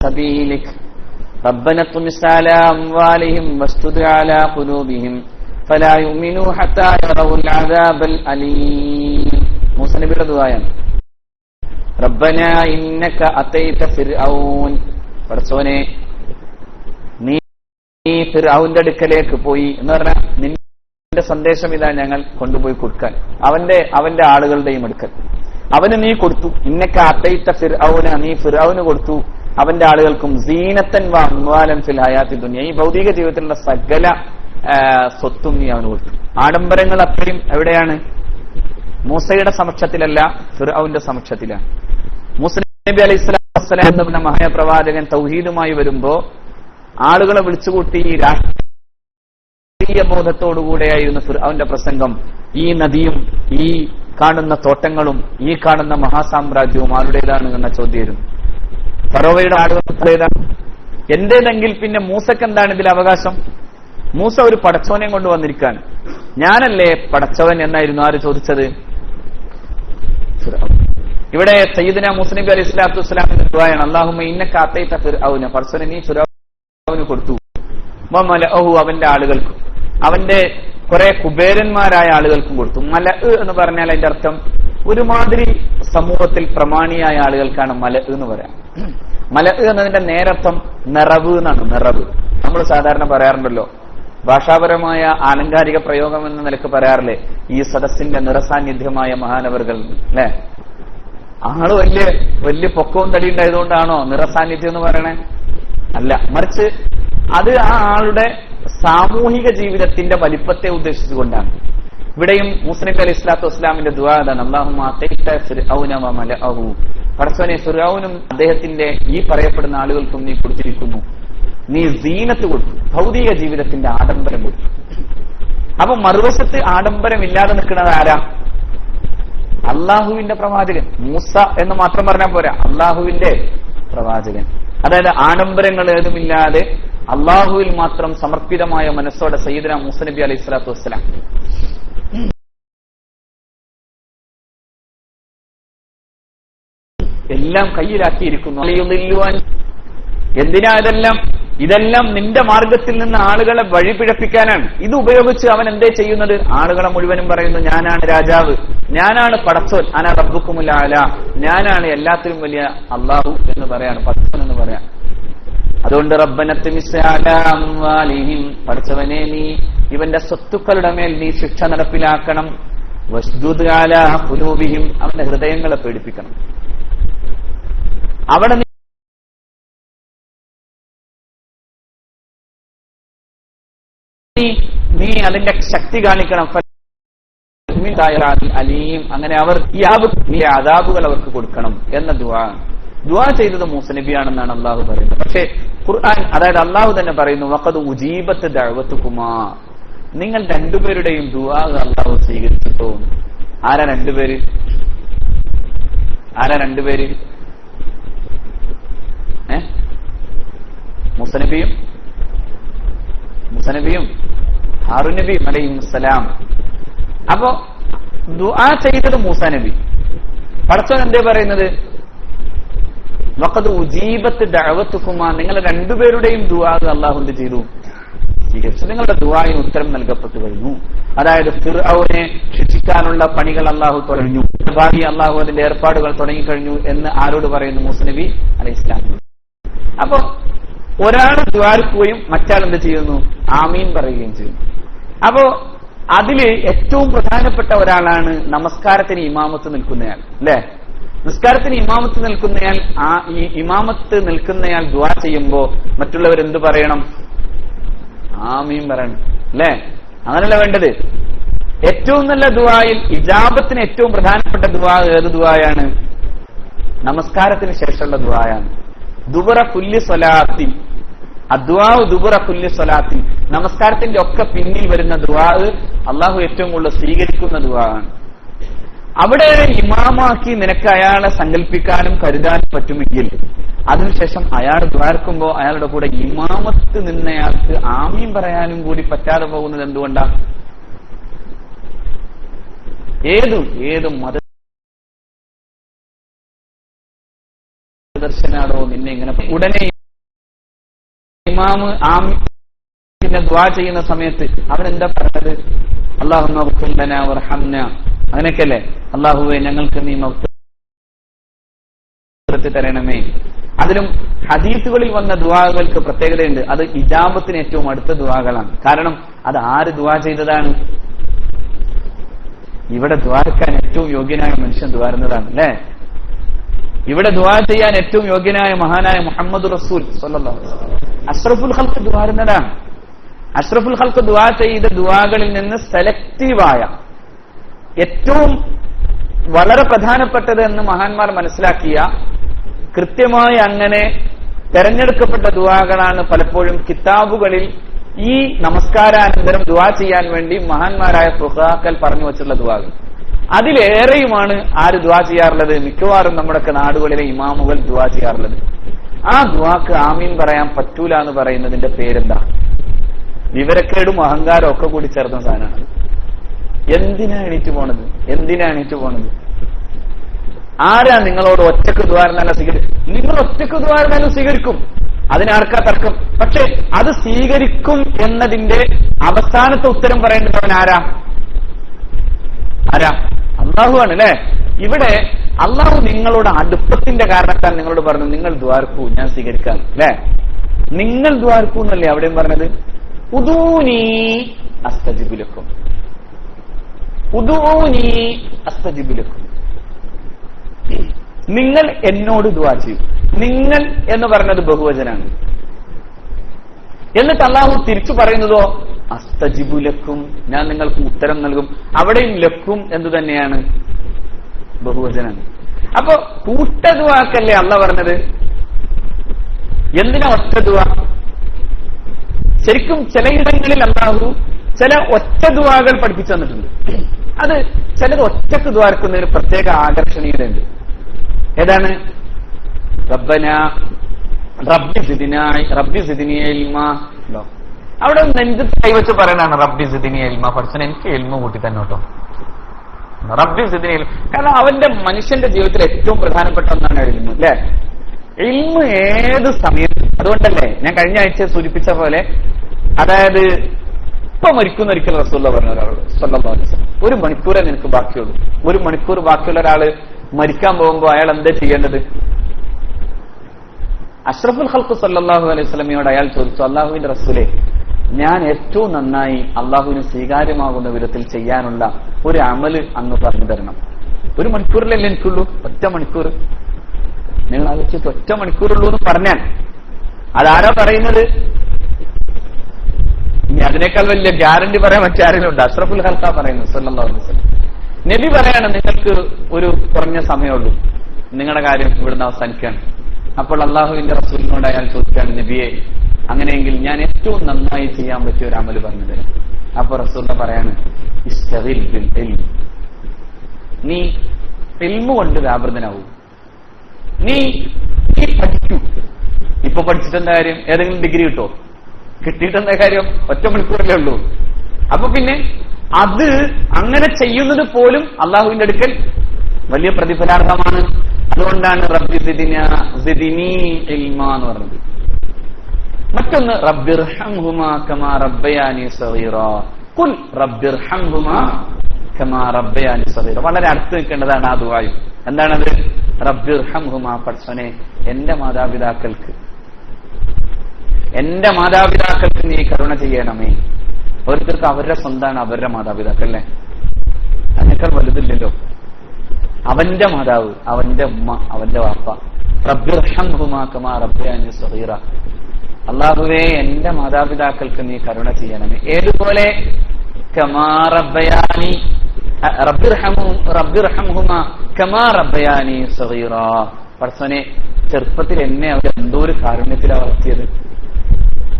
سبيلك ربنا اطمس على أموالهم واشدد على قلوبهم فلا يؤمنوا حتى يروا العذاب الأليم. മൂസ നബിയുടെ ദുആയാണ്. റബ്ബനാ ഇന്നക അതൈത ഫിർഔൻ, പടച്ചോനെ നീ ഫിർഔന്റെ അടുക്കലേക്ക് പോയി എന്ന് പറഞ്ഞാൽ നിന്റെ സന്ദേശം ഇതാ ഞങ്ങൾ കൊണ്ടുപോയി കൊടുക്കാൻ, അവന്റെ ആളുകളുടെയും അടുക്കൽ അവന് നീ കൊടുത്തു. ഇന്നക അതൈത ഫിർഔന, നീ ഫിർഔന് കൊടുത്തു അവന്റെ ആളുകൾക്കും സീനത്തൻ വ അംവാലൻ ഫിൽ ഹയാത്തി ദുനിയ, ഈ ഭൗതിക ജീവിതത്തിലുള്ള സകല സ്വത്തും നീ അവന് കൊടുത്തു. ആഡംബരങ്ങൾ അത്രയും എവിടെയാണ്? മൂസയുടെ സമക്ഷത്തിലല്ല, ഫിർഔന്റെ സമക്ഷത്തിലാണ്. മൂസ നബി അലൈഹി സ്വലാത്തു വസ്സലാം എന്ന മഹാപ്രവാചകൻ തൗഹീദുമായി വരുമ്പോ ആളുകളെ വിളിച്ചുകൂട്ടി രാഷ്ട്രീയ ബോധത്തോടുകൂടെയായിരുന്നു ഫിർഔന്റെ പ്രസംഗം. ഈ നദിയും ഈ കാണുന്ന തോട്ടങ്ങളും ഈ കാണുന്ന മഹാസാമ്രാജ്യവും ആരുടേതാണ് എന്ന ചോദ്യം. ഫറോവയുടെ ആളുകളേതാണ്? എന്റേതെങ്കിൽ പിന്നെ മൂസക്ക് എന്താണ് ഇതിൽ അവകാശം? മൂസ ഒരു പടച്ചവനെ കൊണ്ടുവന്നിരിക്കാൻ, ഞാനല്ലേ പടച്ചവൻ എന്നായിരുന്നു ആര് ചോദിച്ചത്? ഇവിടെ സയ്യിദുനാ മൂസ നബി അലൈഹി സ്വലാത്തു വസ്സലാമിന്റെ ദുആയാണ്, അല്ലാഹുമ്മ ഇന്നക അതൈത ഫിർഔന, പടച്ചവനെ നീ ഫിർഔന് കൊടുത്തു, വമലഅഹു, അവന്റെ ആളുകൾക്കും, അവന്റെ കുറെ കുബേരന്മാരായ ആളുകൾക്കും കൊടുത്തു. മല എന്ന് പറഞ്ഞാൽ അതിന്റെ അർത്ഥം ഒരുമാതിരി സമൂഹത്തിൽ പ്രമാണിയായ ആളുകൾക്കാണ് മല എന്ന് പറയാം. മല എന്നതിന്റെ നേരർത്ഥം നിറവ് എന്നാണ്. നിറവ് നമ്മൾ സാധാരണ പറയാറുണ്ടല്ലോ, ഭാഷാപരമായ ആലങ്കാരിക പ്രയോഗം എന്ന നിലക്ക് പറയാറില്ലേ, ഈ സദസ്സിന്റെ നിറസാന്നിധ്യമായ മഹാനവറുകൾ അല്ലെ. ആള് വലിയ പൊക്കവും തടി ഉണ്ടായതുകൊണ്ടാണോ നിറസാന്നിധ്യം എന്ന് പറയണേ? അല്ല, മറിച്ച് അത് ആ ആളുടെ സാമൂഹിക ജീവിതത്തിന്റെ വലിപ്പത്തെ ഉദ്ദേശിച്ചുകൊണ്ടാണ്. ഇവിടെയും മൂസ നബി അലൈഹി സ്വലാത്തു വസ്സലാമിന്റെ ദുആ ആണ്, അല്ലാഹുമ്മ അതൈത ഫിർഔന വമലഅഹു, പടച്ചവനെ ഫിർഔനും അദ്ദേഹത്തിന്റെ ഈ പറയപ്പെടുന്ന ആളുകൾക്കും നീ കൊടുത്തിരിക്കുന്നു, നീ സീനത്ത് കൊടുത്തു, ഭൗതിക ജീവിതത്തിന്റെ ആഡംബരം കൊടുത്തു. അപ്പൊ മറുവശത്ത് ആഡംബരമില്ലാതെ നിൽക്കുന്നത് ആരാ? അള്ളാഹുവിന്റെ പ്രവാചകൻ. മൂസ എന്ന് മാത്രം പറഞ്ഞാൽ പോരാ, അള്ളാഹുവിന്റെ പ്രവാചകൻ. അതായത് ആഡംബരങ്ങൾ ഏതുമില്ലാതെ അള്ളാഹുവിൽ മാത്രം സമർപ്പിതമായ മനസ്സോടെ സയ്യിദുനാ മൂസ നബി അലൈഹി സ്വലാത്തു വസ്സലാം എല്ലാം കയ്യിലാക്കിയിരിക്കുന്നു. എന്തിനാ ഇതെല്ലാം നിന്റെ മാർഗത്തിൽ നിന്ന് ആളുകളെ വഴിപിഴപ്പിക്കാനാണ്. ഇത് ഉപയോഗിച്ച് അവൻ എന്തേ ചെയ്യുന്നത്? ആളുകളെ മുഴുവനും പറയുന്നു, ഞാനാണ് രാജാവ്, ഞാനാണ് പടച്ചോൻ, അനാ റബ്ബുക്കുമുൽ അഅല, ഞാനാണ് എല്ലാത്തിലും വലിയ അള്ളാഹു എന്ന് പറയാണ്, പടച്ചോൻ എന്ന് പറയാം. അതുകൊണ്ട് റബ്ബന തുമിസ് അലാ അംവാലിഹിം, പടച്ചവനെ നീ ഇവന്റെ സ്വത്തുക്കളുടെ മേൽ നീ ശിക്ഷ നടപ്പിലാക്കണം. വസ്ദുദ് അലാ ഖുലൂബിഹിം, അവന്റെ ഹൃദയങ്ങളെ പേടിപ്പിക്കണം. അവിടെ നീ അതിന്റെ ശക്തി കാണിക്കണം. അലീം, അങ്ങനെ അവർ ഈ അദാബുകൾ അവർക്ക് കൊടുക്കണം എന്ന ദുആ ചെയ്തത് മൂസ നബിയാണെന്നാണ് അള്ളാഹു പറയുന്നത്. പക്ഷേ ഖുർആൻ, അതായത് അള്ളാഹു തന്നെ പറയുന്നു, വഖദ് ഉജീബത്ത് ദഅവതുകുമാ, നിങ്ങൾ രണ്ടുപേരുടെയും ദുആ അള്ളാഹു സ്വീകരിച്ചിട്ടോ. ആരാ രണ്ടുപേര്? മൂസനബിയും ഹാറൂൻ നബിയും അലൈഹിസ്സലാം. അപ്പോ ദുആ ചെയ്തത് മൂസ നബി. പടച്ചോൻ എന്തേ പറയുന്നത്? വഖദ് ഉജീബത്ത് ദഅവതുകുമാ, നിങ്ങൾ രണ്ടുപേരുടെയും ദുആ അല്ലാഹു എന്ത് ചെയ്തു? സ്വീകരിച്ചു. നിങ്ങളുടെ ദുആയിന് ഉത്തരം നൽകപ്പെട്ടു കഴിഞ്ഞു. അതായത് ഫിർഔനെ ശിക്ഷിക്കാനുള്ള പണികൾ അല്ലാഹു തുടങ്ങി, ഭാവി അല്ലാഹു അതിന്റെ ഏർപ്പാടുകൾ തുടങ്ങിക്കഴിഞ്ഞു എന്ന് ആരോട് പറയുന്നു? മൂസ നബി അലൈഹിസ്സലാം. അപ്പൊ ഒരാൾ ദ്വാരക്കുകയും മറ്റാൾ എന്ത് ചെയ്യുന്നു? ആമീൻ പറയുകയും ചെയ്യുന്നു. അപ്പോ അതില് ഏറ്റവും പ്രധാനപ്പെട്ട ഒരാളാണ് നമസ്കാരത്തിന് ഇമാമത്ത് നിൽക്കുന്നയാൾ, അല്ലെ? നിസ്കാരത്തിന് ഇമാമത്ത് നിൽക്കുന്നയാൾ, ഈ ഇമാമത്ത് നിൽക്കുന്നയാൾ ദുആ ചെയ്യുമ്പോ മറ്റുള്ളവരെന്ത് പറയണം? ആമീൻ പറയണം, അല്ലെ? അങ്ങനല്ല വേണ്ടത്. ഏറ്റവും നല്ല ദുആയിൽ ഇജാബത്തിന് ഏറ്റവും പ്രധാനപ്പെട്ട ദുആ ഏത് ദുആയാണ്? നമസ്കാരത്തിന് ശേഷമുള്ള ദുആയാണ്. ദുബറ കുല്ലി സ്വലാത്തി, അദ്വാ ദുബറ കുല്ലി സ്വലാത്തി, നമസ്കാരത്തിന്റെ ഒക്കെ പിന്നിൽ വരുന്ന ദുആ അള്ളാഹു ഏറ്റവും കൂടുതൽ സ്വീകരിക്കുന്ന ദുആ ആണ്. അവിടെ ഇമാമാക്കി നിനക്ക് അയാളെ സങ്കല്പിക്കാനും കരുതാനും പറ്റുമെങ്കിൽ അതിനുശേഷം അയാൾ ദ്വാരക്കുമ്പോ അയാളുടെ കൂടെ ഇമാമത്ത് നിന്നയാൾക്ക് ആമീൻ പറയാനും കൂടി പറ്റാതെ പോകുന്നത് എന്തുകൊണ്ടാണ്? ഏത് മതദർശനാണോ നിന്നെ ഇങ്ങനെ ഉടനെ ഇമാമ് ആമീൻ ദുആ ചെയ്യുന്ന സമയത്ത് അവരെന്താ പറഞ്ഞത്? അല്ലാഹുമ്മ ഗ്ഫിർ ലനാ വർഹംന, അങ്ങനെയൊക്കെയല്ലേ? അല്ലാഹുവേ ഞങ്ങൾക്ക് നീ മഗ്ഫിറത്ത് തരണമേ. അതിലും ഹദീസുകളിൽ വന്ന ദുആകൾക്ക് പ്രത്യേകതയുണ്ട്. അത് ഇജാബത്തിന് ഏറ്റവും അടുത്ത ദുആകളാണ്. കാരണം അത് ആര് ദുആ ചെയ്തതാണ്? ഇവിടെ ദുആക്കാൻ ഏറ്റവും യോഗ്യനായ മനുഷ്യൻ ദുആരുന്നതാണ് അല്ലേ? ഇവിടെ ദുആ ചെയ്യാൻ ഏറ്റവും യോഗ്യനായ മഹാനായ മുഹമ്മദ് റസൂൽ സ്വല്ലല്ലാഹു അലൈഹി വസല്ലം അഷ്റഫുൽ ഖൽഖ് ദുആരുന്നതാണ്. അഷ്റഫുൽ ഖൽഖ് ദുആ ചെയ്ത ദുആകളിൽ നിന്ന് സെലക്റ്റീവായ ഏറ്റവും വളരെ പ്രധാനപ്പെട്ടത് എന്ന് മഹാന്മാർ മനസ്സിലാക്കിയ കൃത്യമായി അങ്ങനെ തെരഞ്ഞെടുക്കപ്പെട്ട ദുആകളാണ് പലപ്പോഴും കിതാബുകളിൽ ഈ നമസ്കാരാനന്തരം ദുആ ചെയ്യാൻ വേണ്ടി മഹാന്മാരായ ഫുഖഹാക്കൾ പറഞ്ഞു വച്ചിട്ടുള്ള ദുആകൾ. അതിലേറെയുമാണ് ആര് ദുആ ചെയ്യാറുള്ളത്? മിക്കവാറും നമ്മുടെയൊക്കെ നാടുകളിലെ ഇമാമുകൾ ദുആ ചെയ്യാറുള്ളത്. ആ ദുആക്ക് ആമീൻ പറയാൻ പറ്റൂല എന്ന് പറയുന്നതിന്റെ പേരെന്താ? വിവരക്കേടും അഹങ്കാരം ഒക്കെ കൂടി ചേർന്ന സാധനമാണ്. എന്തിനാ എണീറ്റ് പോണത്? ആരാ നിങ്ങളോട് ഒറ്റക്ക് ദ്വാരനാലും സ്വീകരിക്കും? നിങ്ങൾ ഒറ്റക്ക് ദ്വാരനാലും സ്വീകരിക്കും, അതിനാർക്കാ തർക്കം? പക്ഷെ അത് സ്വീകരിക്കും എന്നതിന്റെ അവസാനത്തെ ഉത്തരം പറയേണ്ടവൻ ആരാ? അള്ളാഹു ആണ് അല്ലെ? ഇവിടെ അള്ളാഹു നിങ്ങളോട് അടുപ്പത്തിന്റെ കാരണത്താൽ നിങ്ങളോട് പറഞ്ഞു നിങ്ങൾ ദ്വാർക്കൂ, ഞാൻ സ്വീകരിക്കാം അല്ലെ? നിങ്ങൾ ദ്വാർക്കൂ എന്നല്ലേ അവിടെയും പറഞ്ഞത്? ഉദൂനി അസ്തജിബു ലക്കും, ഉദൂനി അസ്തജിബു ലക്കും. നിങ്ങൾ എന്നോട് ദുആ ചെയ്യും. നിങ്ങൾ എന്ന് പറഞ്ഞത് ബഹുവചനാണ്. എന്നിട്ട് അല്ലാഹു തിരിച്ചു പറയുന്നതോ അസ്തജിബു ലക്കും, ഞാൻ നിങ്ങൾക്ക് ഉത്തരം നൽകും. അവിടെയും ലക്കും എന്തു തന്നെയാണ്? ബഹുവചനാണ്. അപ്പൊ കൂട്ട ദുആക്കല്ലേ അല്ലാഹു പറഞ്ഞത്? എന്തിനാ ഒറ്റ ദുആ? ശരിക്കും ചിലയിടങ്ങളിൽ അല്ലാഹു ചില ഒറ്റ ദുആകൾ പഠിപ്പിച്ചു തന്നിട്ടുണ്ട്. അത് ചിലത് ഒറ്റക്ക് ദ്വാരക്കുന്നതിന് പ്രത്യേക ആകർഷണീയതയുണ്ട്. ഏതാണ്? റബ്ബി സിദ്നി ഇൽമാ. അവിടെ നെഞ്ചത്ത് കൈവച്ച് പറയണാണ് റബ്ബി സിദ്നി ഇൽമാ, പഠിച്ചൻ എനിക്ക് ഇൽമ കൂട്ടി തന്നെ കേട്ടോ. റബ്ബി സിദ്നി ഇൽമ. കാരണം അവന്റെ മനുഷ്യന്റെ ജീവിതത്തിൽ ഏറ്റവും പ്രധാനപ്പെട്ട ഒന്നാണ് ഇൽമ അല്ലെ? ഇൽമ ഏത് സമയത്ത്. അതുകൊണ്ടല്ലേ ഞാൻ കഴിഞ്ഞ ആഴ്ച സൂചിപ്പിച്ച പോലെ, അതായത് ഇപ്പൊ മരിക്കുന്ന ഒരിക്കൽ റസൂലുള്ള പറഞ്ഞ ഒരാളോട് സ്വല്ലല്ലാഹു അലൈഹി വസല്ലം, 1 മണിക്കൂറേ നിനക്ക് ബാക്കിയുള്ളൂ. 1 മണിക്കൂർ ബാക്കിയുള്ള ഒരാള് മരിക്കാൻ പോകുമ്പോ അയാൾ എന്താ ചെയ്യേണ്ടത്? അഷ്റഫുൽ ഖൽഖ് സ്വല്ലല്ലാഹു അലൈഹി വസല്ലമയോട് അയാൾ ചോദിച്ചു, അള്ളാഹുവിന്റെ റസൂലേ, ഞാൻ ഏറ്റവും നന്നായി അള്ളാഹുവിന് സ്വീകാര്യമാകുന്ന വിധത്തിൽ ചെയ്യാനുള്ള ഒരു അമല് അങ്ങ് പറഞ്ഞു തരണം. 1 മണിക്കൂറിലല്ലേ എനിക്കുള്ളൂ? ഒറ്റ മണിക്കൂർ. നിങ്ങൾ ആലോചിച്ചിട്ട് ഒറ്റ മണിക്കൂറുള്ളൂ എന്ന് പറഞ്ഞാൽ അതാരാ പറയുന്നത്? ഇനി അതിനേക്കാൾ വലിയ ഗ്യാരണ്ടി പറയാൻ മറ്റാരെങ്കിലും ഉണ്ട്? അഷ്റഫുൽ ഖൽഖാ പറയുന്നത് സ്വല്ലല്ലാഹു അലൈഹി വസല്ലം. നബി പറയാണ്, നിങ്ങൾക്ക് ഒരു കുറഞ്ഞ സമയമുള്ളൂ, നിങ്ങളുടെ കാര്യം ഇവിടുന്ന് അവസാനിക്കുകയാണ്. അപ്പോൾ അള്ളാഹുവിന്റെ റസൂലിനോട് അയാൾ ചോദിക്കുകയാണ്, നബിയെ, അങ്ങനെയെങ്കിൽ ഞാൻ ഏറ്റവും നന്നായി ചെയ്യാൻ പറ്റിയ ഒരു അമല് പറഞ്ഞു തരാം. അപ്പൊ റസൂൽ പറയാണ്, ഇസ്തഗിൽ ബിൽ ഇൽം, നീ ഇൽമ കൊണ്ട് വ്യാപൃതനാവൂ, നീ പഠിക്കൂ. ഇപ്പൊ പഠിച്ചിട്ടെന്താ കാര്യം? ഏതെങ്കിലും ഡിഗ്രി കിട്ടോ? കിട്ടിയിട്ടെന്താ കാര്യം? ഒറ്റ മണിക്കൂറല്ലേ ഉള്ളൂ. അപ്പൊ പിന്നെ അത് അങ്ങനെ ചെയ്യുന്നത് പോലും അള്ളാഹുവിന്റെ അടുക്കൽ വലിയ പ്രതിഫലാർഹമാണ്. അതുകൊണ്ടാണ് റബ്ബി സിദ്നി ഇൽമാ എന്ന് പറഞ്ഞത്. മറ്റൊന്ന് റബ്ബിർഹംഹുമാ കമാ റബ്ബയാനി സഗീറാ, ഖുൽ റബ്ബിർഹംഹുമാ കമാ റബ്ബയാനി സഗീറാ. വളരെ അടുത്ത് നിൽക്കേണ്ടതാണ് ആ ദുആയും. എന്താണത്? റബ്ബിർഹംഹുമാ, പടച്ചോനെ എന്റെ മാതാപിതാക്കൾക്ക് നീ കരുണ ചെയ്യണമേ. ഓരോരുത്തർക്ക് അവരുടെ സ്വന്തമാണ് അവരുടെ മാതാപിതാക്കൾ അല്ലേ? അതിനേക്കാൾ വലുതില്ലല്ലോ. അവന്റെ മാതാവ്, അവന്റെ ഉമ്മ, അവന്റെ വാപ്പ. റബ്ബിർഹംഹുമാ കമാ റബ്ബയാനി സഗീറ, അല്ലാഹുവേ എന്റെ മാതാപിതാക്കൾക്ക് നീ കരുണ ചെയ്യണമേ. ഏതുപോലെ? കമാ റബ്ബയാനി, റബ്ബിർഹംഹുമാ കമാ റബ്ബയാനി സഗീറ. പടച്ചോനെ ചെറുപ്പത്തിൽ എന്നെ അവർ എന്തോ ഒരു കാരുണ്യത്തിലാണ് വളർത്തിയത്,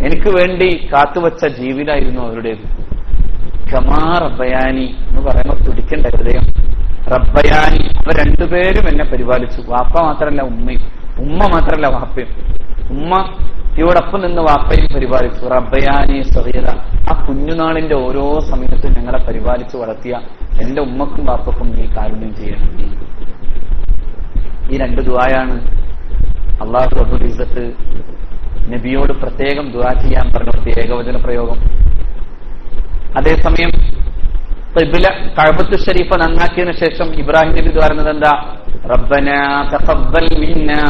എനിക്ക് വേണ്ടി കാത്തുവച്ച ജീവിതമായിരുന്നു അവരുടേത്. കമാ റബ്ബയാനി എന്ന് പറയുമ്പോൾ തുടിക്കേണ്ട ഹൃദയം. റബ്ബയാനി, അവർ രണ്ടുപേരും എന്നെ പരിപാലിച്ചു. വാപ്പ മാത്രമല്ല ഉമ്മയും, ഉമ്മ മാത്രമല്ല വാപ്പയും. ഉമ്മ ഇവടൊപ്പം നിന്ന് വാപ്പയും പരിപാലിച്ചു. റബ്ബയാനി സഗീറ, ആ കുഞ്ഞുനാളിന്റെ ഓരോ സമയത്തും ഞങ്ങളെ പരിപാലിച്ചു വളർത്തിയ എന്റെ ഉമ്മക്കും വാപ്പക്കും നീ കാരുണ്യം ചെയ്യണം. ഈ 2 ദുആയാണ് അല്ലാഹു റബ്ബുൽ ഇസ്സത്ത് നബിയോട് പ്രത്യേകം ദുആ ചെയ്യാൻ പറഞ്ഞ ഏകവചന പ്രയോഗം. അതേസമയം കഅബത്തു ശരീഫ നന്നാക്കിയതിനു ശേഷം ഇബ്രാഹിം നബി പറയുന്നത് എന്താ? റബ്ബനാ തഖബ്ബൽ മിന്നാ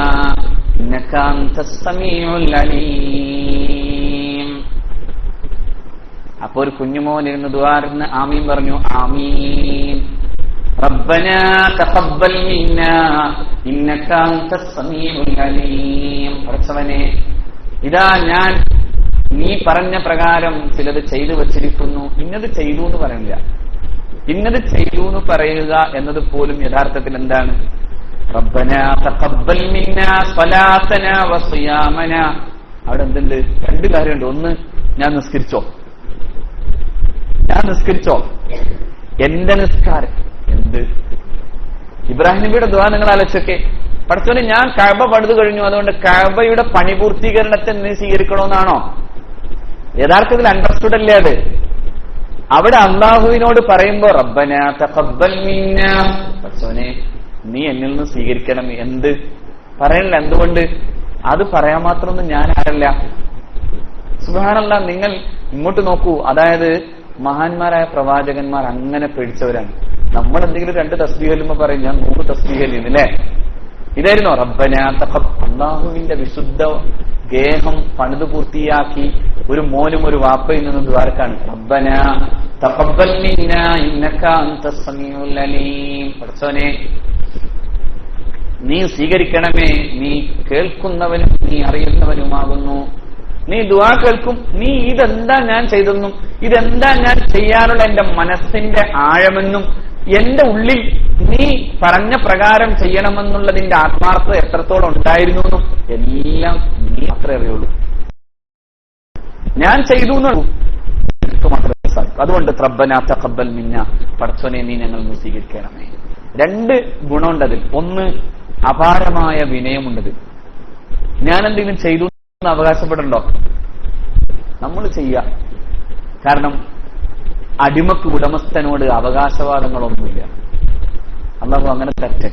ഇന്നക അൻതസ് സമീഉൽ അലീം. അപ്പോൾ ഒരു കുഞ്ഞുമോൻ ഇരുന്ന് ദുആറിന് ആമീൻ പറഞ്ഞു. ആമീൻ. റബ്ബനാ തഖബ്ബൽ മിന്നാ ഇന്നക അൻതസ് സമീഉൽ അലീം. പടച്ചവനെ, ഇതാ ഞാൻ നീ പറഞ്ഞ പ്രകാരം ചിലത് ചെയ്തു വച്ചിരിക്കുന്നു. ഇന്നത് ചെയ്തു എന്ന് പറയുന്നില്ല. ഇന്നത് ചെയ്തു എന്ന് പറയുക എന്നത് പോലും യഥാർത്ഥത്തിൽ എന്താണ്? റബ്ബനാ തഖബ്ബൽ മിന്നാ സ്വലാത്തനാ വസിയാമനാ. അവിടെ എന്തുണ്ട്? രണ്ട് കാര്യമുണ്ട്. ഒന്ന്, ഞാൻ നിസ്കരിച്ചോ, എന്റെ നിസ്കാരം എന്ത്? ഇബ്രാഹിം നബിയുടെ ദുആ നിങ്ങൾ ആലോചിച്ചൊക്കെ. പടച്ചോനെ, ഞാൻ കഅബ പണിതു കഴിഞ്ഞു, അതുകൊണ്ട് കഅബയുടെ പണി പൂർത്തീകരണത്തെ നീ സ്വീകരിക്കണമെന്നാണോ? യഥാർത്ഥത്തിൽ അണ്ടർസ്റ്റുഡ് അല്ലേ അത്? അവിടെ അള്ളാഹുവിനോട് പറയുമ്പോ റബ്ബനാ തഖബ്ബൽ മിന്നാ, പടച്ചോനെ നീ എന്നിൽ നിന്ന് സ്വീകരിക്കണം. എന്ത് പറയണില്ല? എന്തുകൊണ്ട്? അത് പറയാൻ മാത്രമൊന്നും ഞാൻ ആരല്ല. സുബ്ഹാനല്ലാഹ്, നിങ്ങൾ ഇങ്ങോട്ട് നോക്കൂ. അതായത് മഹാന്മാരായ പ്രവാചകന്മാർ അങ്ങനെ പേടിച്ചവരാണ്. നമ്മൾ എന്തെങ്കിലും 2 തസ്ബീഹ് ചൊല്ലുമ്പോ പറയും ഞാൻ 100 തസ്ബീഹ് ചൊല്ലുന്നു അല്ലേ? ഇതായിരുന്നോ റബ്ബനാ തഖബ്ബൽ? അള്ളാഹുവിന്റെ വിശുദ്ധ ഗേഹം പണിതു പൂർത്തിയാക്കി ഒരു മോനും ഒരു വാപ്പയിൽ നിന്നും ദ്വാരക്കാണ്. റബ്ബനാ തഖബ്ബൽ മിന്നാ ഇന്നക അൻതസ് സമീഉൽ അലീം. പടച്ചോനെ, നീ സ്വീകരിക്കണമേ, നീ കേൾക്കുന്നവനും നീ അറിയുന്നവനുമാകുന്നു. നീ ദുആ കേൾക്കും. നീ ഇതെന്താ ഞാൻ ചെയ്തെന്നും ഇതെന്താ ഞാൻ ചെയ്യാനുള്ള എന്റെ മനസ്സിന്റെ ആഴമെന്നും എന്റെ ഉള്ളിൽ നീ പറഞ്ഞ പ്രകാരം ചെയ്യണമെന്നുള്ളതിന്റെ ആത്മാർത്ഥത എത്രത്തോളം ഉണ്ടായിരുന്നു എന്നും എല്ലാം നീ മാത്രമേ അറിയുള്ളൂ. ഞാൻ ചെയ്തു എന്നുള്ളൂ, മാത്രമേ സാധിക്കൂ. അതുകൊണ്ട് റബ്ബനാ തഖബ്ബൽ മിന്നാ, പടച്ചോനെ നീ ഞങ്ങൾ സ്വീകരിക്കണമേ. 2 ഗുണമുണ്ടതിൽ. ഒന്ന്, അപാരമായ വിനയമുണ്ടത്. ഞാൻ എന്തെങ്കിലും ചെയ്തു എന്ന് അവകാശപ്പെടണ്ടോ? നമ്മൾ ചെയ്യാം. കാരണം അടിമക്ക് ഉടമസ്ഥനോട് അവകാശവാദങ്ങളൊന്നുമില്ല. അല്ലാഹു അങ്ങനെ തരട്ടെ.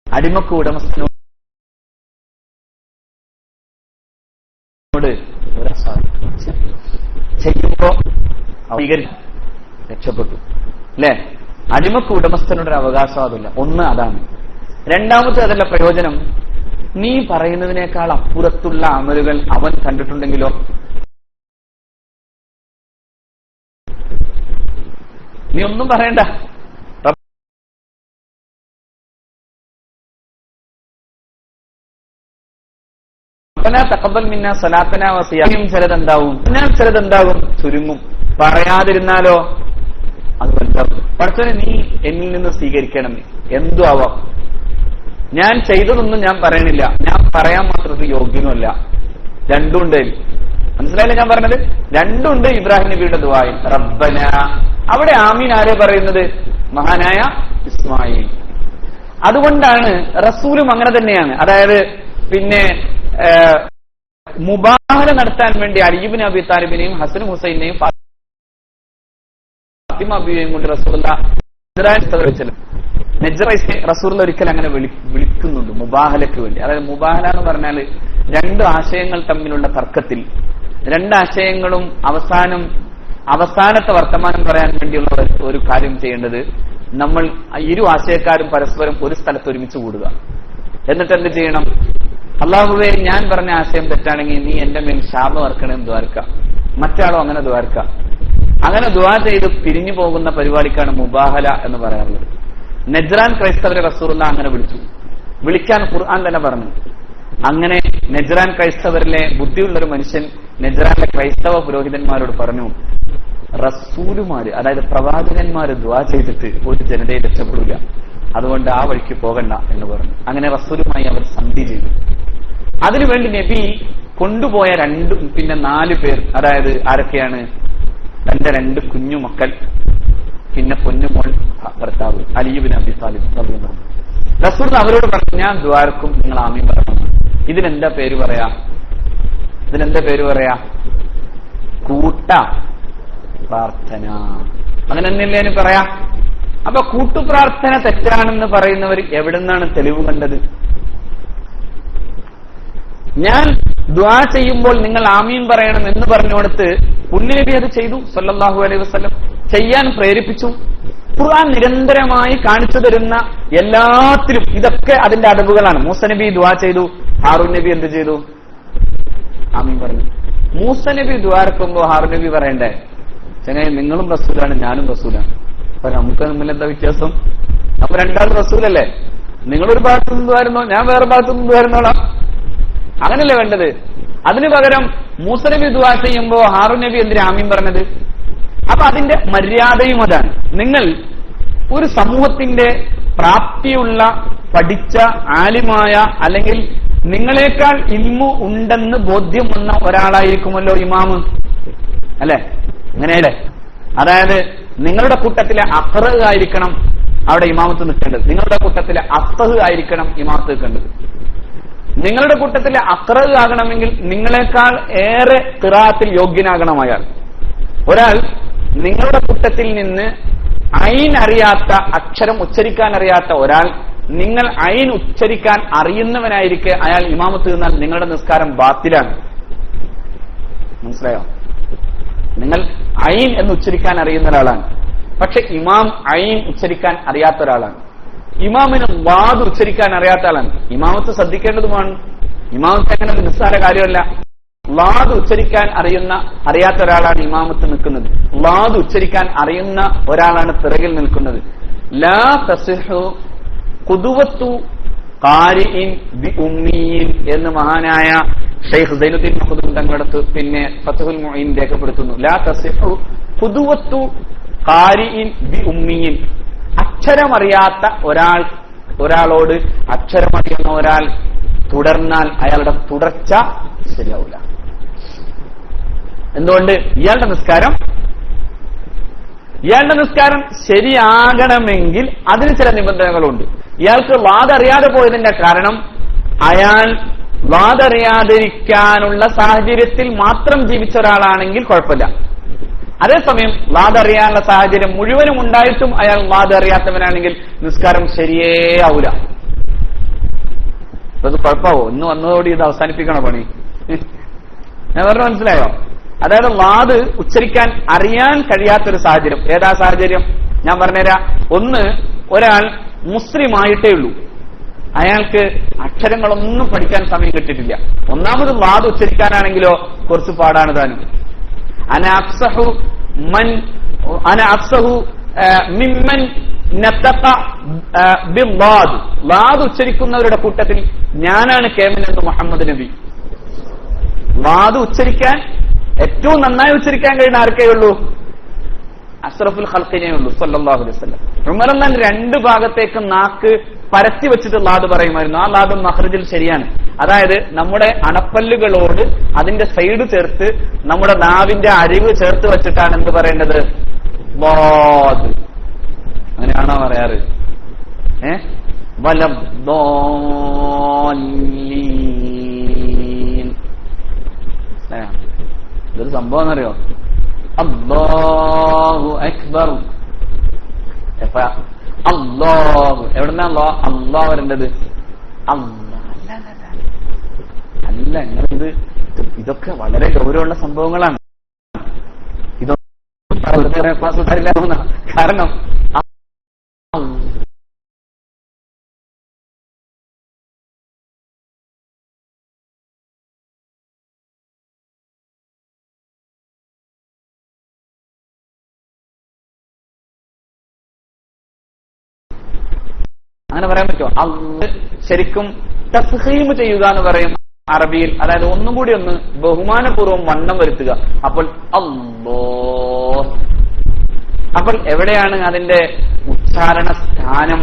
അടിമക്ക് ഉടമസ്ഥനോട് ചെയ്യുമ്പോ രക്ഷപ്പെട്ടു അല്ലെ? അടിമക്ക് ഉടമസ്ഥനോട് അവകാശവാദമില്ല. ഒന്ന് അതാണ്. രണ്ടാമത്തെ അതല്ല പ്രയോജനം. നീ പറയുന്നതിനേക്കാൾ അപ്പുറത്തുള്ള അമലുകൾ അവൻ കണ്ടിട്ടുണ്ടെങ്കിലോ? നീ ഒന്നും പറയണ്ട. തഖബ്ബൽ മിന്നാ സലാത്തനാ വസിയാം. ചിലതെന്താവും? ചിലതെന്താകും? ചുരുങ്ങും. പറയാതിരുന്നാലോ അത് വലുതാവും. പടച്ചോനെ നീ എന്നിൽ നിന്ന് സ്വീകരിക്കണമേ. എന്തു ആവാം. ഞാൻ ചെയ്തതൊന്നും ഞാൻ പറയണില്ല. ഞാൻ പറയാൻ മാത്രം യോഗ്യനുമല്ല. രണ്ടുണ്ട്. മനസ്സിലായില്ല ഞാൻ പറഞ്ഞത്? രണ്ടുണ്ട് ഇബ്രാഹിം നബിയുടെ ദുആയിൽ. റബ്ബന. അവിടെ ആമീൻ ആരെ പറയുന്നത്? മഹാനായ ഇസ്മായിൽ. അതുകൊണ്ടാണ് റസൂലും അങ്ങനെ തന്നെയാണ്. അതായത് പിന്നെ മുബാഹല നടത്താൻ വേണ്ടി അലി ഇബ്നു അബി താലിബിനെയും ഹസൻ ഹുസൈനെയും ഫാത്തിമ ബീവിയെയും കൊണ്ട് റസൂലുള്ളാഹി നെജ്റൈസിനെ റസൂലുള്ള ഒരിക്കൽ അങ്ങനെ വിളിക്കുന്നുണ്ട് മുബാഹലക്ക് വേണ്ടി. അതായത് മുബാഹല എന്ന് പറഞ്ഞാൽ 2 ആശയങ്ങൾ തമ്മിലുള്ള തർക്കത്തിൽ 2 ആശയങ്ങളും അവസാനത്തെ വർത്തമാനം പറയാൻ വേണ്ടിയുള്ള ഒരു കാര്യം ചെയ്യേണ്ടത്, നമ്മൾ ഇരു ആശയക്കാരും പരസ്പരം ഒരു സ്ഥലത്ത് ഒരുമിച്ച് കൂടുക. എന്നിട്ട് എന്ത് ചെയ്യണം? അല്ലാഹുവേ, ഞാൻ പറഞ്ഞ ആശയം തെറ്റാണെങ്കിൽ നീ എന്റെ മേൽ ശാപം ഇറക്കണമെന്ന് ദ്വാരക്ക. മറ്റാളോ അങ്ങനെ ദ്വാരക്ക. അങ്ങനെ ദുആ ചെയ്ത് പിരിഞ്ഞു പോകുന്ന പരിപാടിക്കാണ് മുബാഹല എന്ന് പറയാറുള്ളത്. നജ്റാൻ ക്രൈസ്തവരെ റസൂലുള്ളാഹി അങ്ങനെ വിളിക്കാൻ ഖുർആൻ തന്നെ പറഞ്ഞു. അങ്ങനെ നജ്റാൻ ക്രൈസ്തവരിലെ ബുദ്ധിയുള്ളൊരു മനുഷ്യൻ നജ്റാനിലെ ക്രൈസ്തവ പുരോഹിതന്മാരോട് പറഞ്ഞു, റസൂലുമാര് അതായത് പ്രവാചകന്മാര് ദുആ ചെയ്തിട്ട് ഒരു ജനതയെ രക്ഷപ്പെടില്ല, അതുകൊണ്ട് ആ വഴിക്ക് പോകണ്ട എന്ന് പറഞ്ഞു. അങ്ങനെ റസൂലുമായി അവർ സന്ധി ചെയ്തു. അതിനുവേണ്ടി നബി കൊണ്ടുപോയ 4 പേർ, അതായത് ആരൊക്കെയാണ്? തന്റെ 2 കുഞ്ഞു മക്കൾ, പിന്നെ പൊന്നുമോൾ ഭർത്താവ് അലി ഇബ്നു അബി താലിബ് റളിയല്ലാഹു അൻഹു. റസൂൽ അവരോട് പറഞ്ഞു, ഞാൻ ദുആർക്കും നിങ്ങൾ ആമീൻ പറയണം. ഇതിനെന്താ പേര് പറയാ? കൂട്ട പ്രാർത്ഥന. അങ്ങനെ തന്നെയല്ലേ പറയാ? അപ്പൊ കൂട്ടുപ്രാർത്ഥന തെറ്റാണെന്ന് പറയുന്നവർ എവിടെ നിന്നാണ് തെളിവ് കണ്ടത്? ഞാൻ ദുആ ചെയ്യുമ്പോൾ നിങ്ങൾ ആമീൻ പറയണം എന്ന് പറഞ്ഞു കൊടുത്ത് പുണ്യനബി അത് ചെയ്തു സല്ലല്ലാഹു അലൈഹി വസല്ലം, ചെയ്യാൻ പ്രേരിപ്പിച്ചു. ഖുർആൻ നിരന്തരമായി കാണിച്ചു തരുന്ന എല്ലാത്തിലും ഇതൊക്കെ അതിന്റെ അടവുകളാണ്. മൂസ നബി ദുആ ചെയ്തു, ഹാറൂൻ നബി എന്ത് ചെയ്തു? ആമീൻ പറഞ്ഞു. മൂസ നബി ദുആർക്കുമ്പോ ഹാറൂൻ നബി പറയണ്ടേ, ചങ്ങായി നിങ്ങളും റസൂലാണ് ഞാനും റസൂലാണ്, അപ്പൊ നമുക്ക് തമ്മിൽ എന്താ വ്യത്യാസം? അപ്പൊ രണ്ടാളും റസൂലല്ലേ? നിങ്ങളൊരു ഭാഗത്തു നിന്ന് വരുന്നോ, ഞാൻ വേറെ ഭാഗത്തു നിന്ന് വരുന്നോളാം, അങ്ങനല്ലേ വേണ്ടത്? അതിനു പകരം മൂസ നബി ദുആ ചെയ്യുമ്പോ ഹാറൂൻ നബി എന്തിനാ ആമീൻ പറഞ്ഞത്? അപ്പൊ അതിന്റെ മര്യാദയും അതാണ്. നിങ്ങൾ ഒരു സമൂഹത്തിന്റെ പ്രാപ്തിയുള്ള പഠിച്ച ആലിമായ അല്ലെങ്കിൽ നിങ്ങളെക്കാൾ ഇൽമു ഉണ്ടെന്ന് ബോധ്യം വന്ന ഒരാളായിരിക്കുമല്ലോ ഇമാമ്, അല്ലെ? അങ്ങനെയല്ലേ? അതായത് നിങ്ങളുടെ കൂട്ടത്തിലെ അഖ്റ ആയിരിക്കണം അവിടെ ഇമാമത്ത് നിൽക്കേണ്ടത്, നിങ്ങളുടെ കൂട്ടത്തിലെ അഫ്ഖഹ് ആയിരിക്കണം ഇമാമത്ത് നിൽക്കേണ്ടത്. നിങ്ങളുടെ കൂട്ടത്തിലെ അഖ്റ ആകണമെങ്കിൽ നിങ്ങളെക്കാൾ ഏറെ ഖിറാഅത്തിൽ യോഗ്യനാകണം അയാൾ. ഒരാൾ നിങ്ങളുടെ കൂട്ടത്തിൽ നിന്ന് ഐൻ അറിയാത്ത, അക്ഷരം ഉച്ചരിക്കാൻ അറിയാത്ത ഒരാൾ നിങ്ങൾ ഐൻ ഉച്ചരിക്കാൻ അറിയുന്നവനായിരിക്കെ അയാൾ ഇമാമത്ത് നിന്നാൽ നിങ്ങളുടെ നിസ്കാരം ബാത്തിലാണ്. മനസ്സിലായോ? നിങ്ങൾ ഐൻ എന്ന് ഉച്ചരിക്കാൻ അറിയുന്ന ഒരാളാണ്, പക്ഷെ ഇമാം ഐൻ ഉച്ചരിക്കാൻ അറിയാത്ത ഒരാളാണ്. ഇമാമിന് വാദ് ഉച്ചരിക്കാൻ അറിയാത്ത ആളാണ്. ഇമാമത്ത് ശ്രദ്ധിക്കേണ്ടതുമാണ്. ഇമാമത്ത് അങ്ങനെ നിസ്സാര കാര്യമല്ല. ലാദ് ഉച്ചരിക്കാൻ അറിയാത്ത ഒരാളാണ് ഇമാമത്ത് നിൽക്കുന്നത്. ലാദ് ഉച്ചരിക്കാൻ അറിയുന്ന ഒരാളാണ് പിറകിൽ നിൽക്കുന്നത്. ലാ തസിഹു ഖുദുവത്തു ഖാരിഇൻ ബി ഉമ്മിയിൻ എന്ന് മഹാനായ ഷെയ്ഖ് സൈനുദ്ദീൻ മഖ്ദൂം തങ്ങളുടെ പിന്നെ ഫത്ഹുൽ മുഈൻ രേഖപ്പെടുത്തുന്നു. ലാ തസിഹു ഖുദുവത്തു ഖാരിഇൻ ബി ഉമ്മിയിൻ, അക്ഷരമറിയാത്ത ഒരാളോട് അക്ഷരമറിയുന്ന ഒരാൾ തുടർന്നാൽ അയാളുടെ തുടർച്ച ശരിയാവില്ല. എന്തുകൊണ്ട്? ഇയാളുടെ നിസ്കാരം ശരിയാകണമെങ്കിൽ അതിന് ചില നിബന്ധനകളുണ്ട്. ഇയാൾക്ക് വാദറിയാതെ പോയതിന്റെ കാരണം അയാൾ വാദറിയാതിരിക്കാനുള്ള സാഹചര്യത്തിൽ മാത്രം ജീവിച്ച ഒരാളാണെങ്കിൽ കുഴപ്പമില്ല. അതേസമയം വാദറിയാനുള്ള സാഹചര്യം മുഴുവനും ഉണ്ടായിട്ടും അയാൾ വാദറിയാത്തവനാണെങ്കിൽ നിസ്കാരം ശരിയേ ആവൂല. അത് കുഴപ്പമാവോ? ഇന്ന് വന്നതോടെ ഇത് അവസാനിപ്പിക്കണ പണി? ഞാൻ പറഞ്ഞ മനസ്സിലായോ? അതായത് വാദ് ഉച്ചരിക്കാൻ അറിയാൻ കഴിയാത്തൊരു സാഹചര്യം. ഏതാ സാഹചര്യം? ഞാൻ പറഞ്ഞുതരാം. ഒന്ന്, ഒരാൾ മുസ്ലിം ആയിട്ടേ ഉള്ളൂ, അയാൾക്ക് അക്ഷരങ്ങളൊന്നും പഠിക്കാൻ സമയം കിട്ടിയിട്ടില്ല. ഒന്നാമത് വാദ് ഉച്ചരിക്കാനാണെങ്കിലോ കുറച്ച് പാടാണ് താനും. അന അഫ്സഹു മിമ്മൻ നതഖ ബിദ്ദാദ്, വാദ് ഉച്ചരിക്കുന്നവരുടെ കൂട്ടത്തിൽ ഞാനാണ് കേമൻ എന്ന് മുഹമ്മദ് നബി. വാദ് ഉച്ചരിക്കാൻ ഏറ്റവും നന്നായി ഉച്ചരിക്കാൻ കഴിയുന്ന ആർക്കേ ഉള്ളൂ? അഷ്റഫുൽ ഖൽഖിനേ ഉള്ളൂ സല്ലല്ലാഹു അലൈഹി വസല്ലം. ഉമർ എന്നാൽ രണ്ട് ഭാഗത്തേക്ക് നാക്ക് പരത്തി വെച്ചിട്ട് ലാദ് പറയുമായിരുന്നു. ആ ലാദും മഖ്റജിൽ ശരിയാണ്. അതായത് നമ്മുടെ അണപ്പല്ലുകളോട് അതിന്റെ സൈഡ് ചേർത്ത് നമ്മുടെ നാവിന്റെ അരിവ് ചേർത്ത് വെച്ചിട്ടാണ് എന്ത് പറയേണ്ടത്? വാദ്. അങ്ങനെയാണോ പറയാറ്? ഇതൊരു സംഭവം എന്നറിയോ? അല്ലാഹു അക്ബർ. അല്ലാഹു എവിടുന്നാ അല്ലാഹ് വരേണ്ടത്? അല്ല, ഇതൊക്കെ വളരെ ഗൗരവമുള്ള സംഭവങ്ങളാണ്. ഇതൊന്നും കാരണം അങ്ങനെ പറയാൻ പറ്റുമോ? ശരിക്കും തഫ്ഹീം ചെയ്യുക എന്ന് പറയും അറബിയിൽ. അതായത് ഒന്നും കൂടി ഒന്ന് ബഹുമാനപൂർവ്വം വണ്ണം വരുത്തുക. അപ്പോൾ അല്ലാഹ്. അപ്പോൾ എവിടെയാണ് അതിന്റെ ഉച്ചാരണ സ്ഥാനം?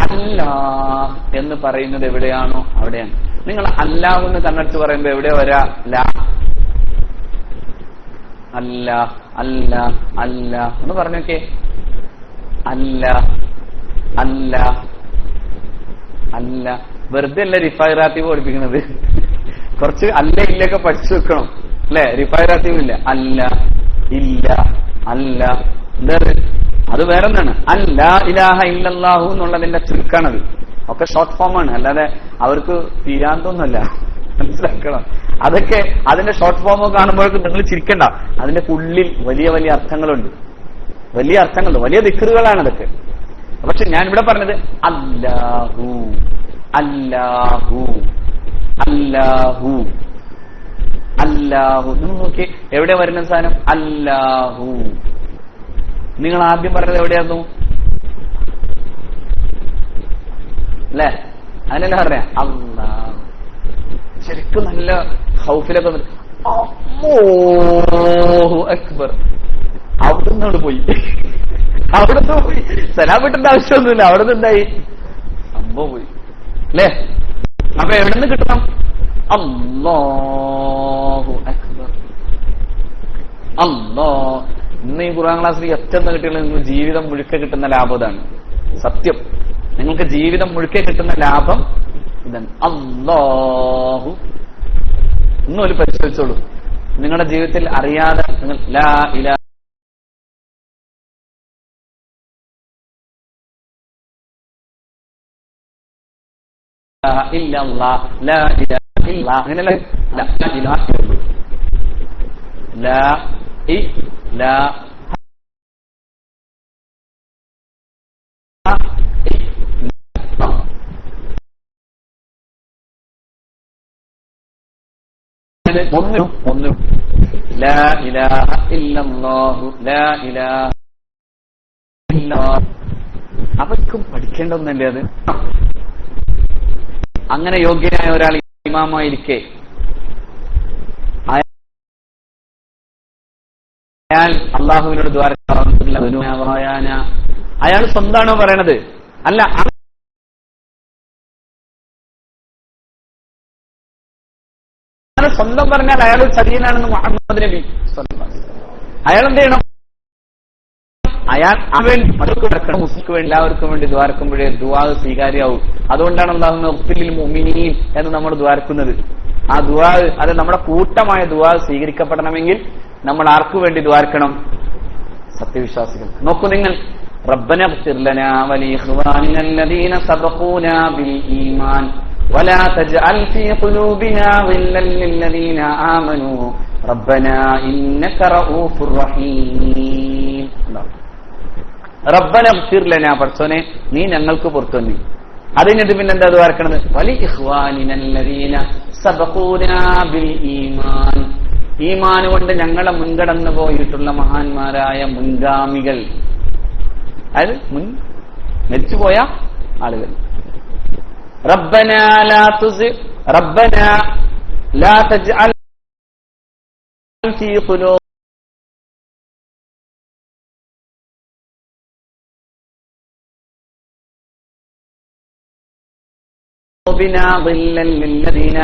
അല്ലാഹ് എന്ന് പറയുന്നത് എവിടെയാണോ അവിടെയാണ്. നിങ്ങൾ അല്ലാഹ് എന്ന് കണ്ണടിച്ച് പറയുമ്പോ എവിടെ വരാ? ലാ. അല്ലാഹ് അല്ലാഹ് അല്ലാഹ് എന്ന് പറഞ്ഞോക്കെ. അല്ലാഹ് അല്ലാഹ് അല്ലാഹ്. വെറുതെ അല്ല റിഫായ് റാത്തീബ് പഠിപ്പിക്കുന്നത്. കുറച്ച് അല്ല ഇല്ലൊക്കെ പഠിച്ചു വെക്കണം അല്ലെ? റിഫായ് റാത്തീബ് ഇല്ല, അല്ല ഇല്ല അല്ല. അത് വേറെ ഒന്നാണ്. അല്ലാ ഇലാഹ ഇല്ലല്ലാഹു എന്നുള്ളതിന്റെ ചുരുക്കാണത്. ഒക്കെ ഷോർട്ട് ഫോമാണ്, അല്ലാതെ അവർക്ക് തീരാന്തൊന്നുമല്ല, മനസ്സിലാക്കണം. അതൊക്കെ അതിന്റെ ഷോർട്ട് ഫോം കാണുമ്പോഴേക്കും നിങ്ങൾ ചിരിക്കണ്ട, അതിന്റെ ഉള്ളിൽ വലിയ വലിയ അർത്ഥങ്ങളുണ്ട്, വലിയ അർത്ഥങ്ങളുണ്ട്, വലിയ ദിക്റുകളാണ് അതൊക്കെ. പക്ഷെ ഞാൻ ഇവിടെ പറഞ്ഞത് അല്ലാഹു അല്ലാഹു അല്ലാഹു അല്ലാഹു. നിങ്ങൾ നോക്കി എവിടെ വരുന്ന സാധനം അല്ലാഹു. നിങ്ങൾ ആദ്യം പറഞ്ഞത് എവിടെയായിരുന്നു അല്ലെ? അതിനല്ല പറയാ അല്ലാഹു. ശരിക്കും നല്ല ഹൗഫിലൊക്കെ അല്ലാഹു അക്ബർ. അവിടുന്ന് പോയി, അവിടുന്ന് പോയി. സലാം വിട്ടേണ്ട ആവശ്യമൊന്നുമില്ല, അവിടുന്ന് എന്തായി സംഭവം പോയി അല്ലേ? അപ്പൊ എവിടുന്ന് കിട്ടണം? അല്ലാഹു അക്ബർ. ഇന്ന് ഈ ഖുർആൻ ക്ലാസ്സിൽ എത്തുന്ന കിട്ടിയുള്ള നിങ്ങൾ ജീവിതം മുഴുക്കെ കിട്ടുന്ന ലാഭം ഇതാണ്. സത്യം, നിങ്ങൾക്ക് ജീവിതം മുഴുക്കെ കിട്ടുന്ന ലാഭം ഇതാണ്. അല്ലാഹു ഇന്നൊരു പരിശോധിച്ചോളൂ. നിങ്ങളുടെ ജീവിതത്തിൽ അറിയാതെ നിങ്ങൾ ലാ ഇലാഹ ഇല്ലല്ലാഹ് ലാ ഇലാഹ ഇല്ലല്ലാഹ് അങ്ങനെയല്ല, ലാ ഇലാഹ ലാ ഇലാഹ ഒന്നും ലാ ഇലാഹ ഇല്ലല്ലാഹു ലാ ഇലാഹ ഇല്ലല്ലാഹ്. അവർക്കും പഠിക്കേണ്ട ഒന്നല്ലേ അത്? അങ്ങനെ യോഗ്യനായ ഒരാൾ ഇമാമായിരിക്കെ അയാൾ അള്ളാഹുവിനോട് ദ്വാര അയാൾ സ്വന്താണോ പറയണത്? അല്ല, സ്വന്തം പറഞ്ഞാൽ അയാൾ ചതിയനാണെന്ന് മുഹമ്മദ് നബി. അയാൾ എന്ത് ചെയ്യണം? അയാൾ മുസ്ലിക്ക് വേണ്ടി എല്ലാവർക്കും വേണ്ടി ദ്വാരക്കുമ്പോഴേ ദുആ സ്വീകാര്യാവും. അതുകൊണ്ടാണ് അല്ലാഹു ഉഖ്ഫിലിൽ മുഅ്മിനീൻ എന്ന് നമ്മൾ ദ്വാരക്കുന്നത്. ആ ദുആ അത് നമ്മുടെ കൂട്ടമായ ദുആ സ്വീകരിക്കപ്പെടണമെങ്കിൽ നമ്മൾ ആർക്കു വേണ്ടി ദ്വാരക്കണം? സത്യവിശ്വാസികൾ. നോക്കൂ നിങ്ങൾ, റബ്ബന ഇഗ്ഫിർ ലനാ വലിഇഖ്വാനിന അല്ലദീന സബഖൂനാ ബിൽ ഈമാൻ വലാ തജ്അൽ ഫീ ഖുലൂബിനാ ഗില്ലൻ ലില്ലദീന ആമനൂ റബ്ബനാ ഇന്നക റഊഫുർ റഹീം. റബ്ബന ഇഗ്ഫിർ ലനാ, പടച്ചോനെ നീ ഞങ്ങൾക്ക് പുറത്തുവന്നി. അത് കഴിഞ്ഞിട്ട് പിന്നെന്താ ദ്വാരക്കണത്? വലിഇഖ്വാനിന അല്ലദീന സബഖൂനാ ബിൽ ഈമാൻ, ഈമാൻ കൊണ്ട് ഞങ്ങളെ മുൻകടന്നു പോയിട്ടുള്ള മഹാന്മാരായ മുൻഗാമികൾ, അതായത് മുൻ മരിച്ചുപോയ ആളുകൾ. റബ്ബനാ ലാ തജ്അൽ ഫീ ഖുലൂബിനാ ഗില്ലൻ ലില്ലദീന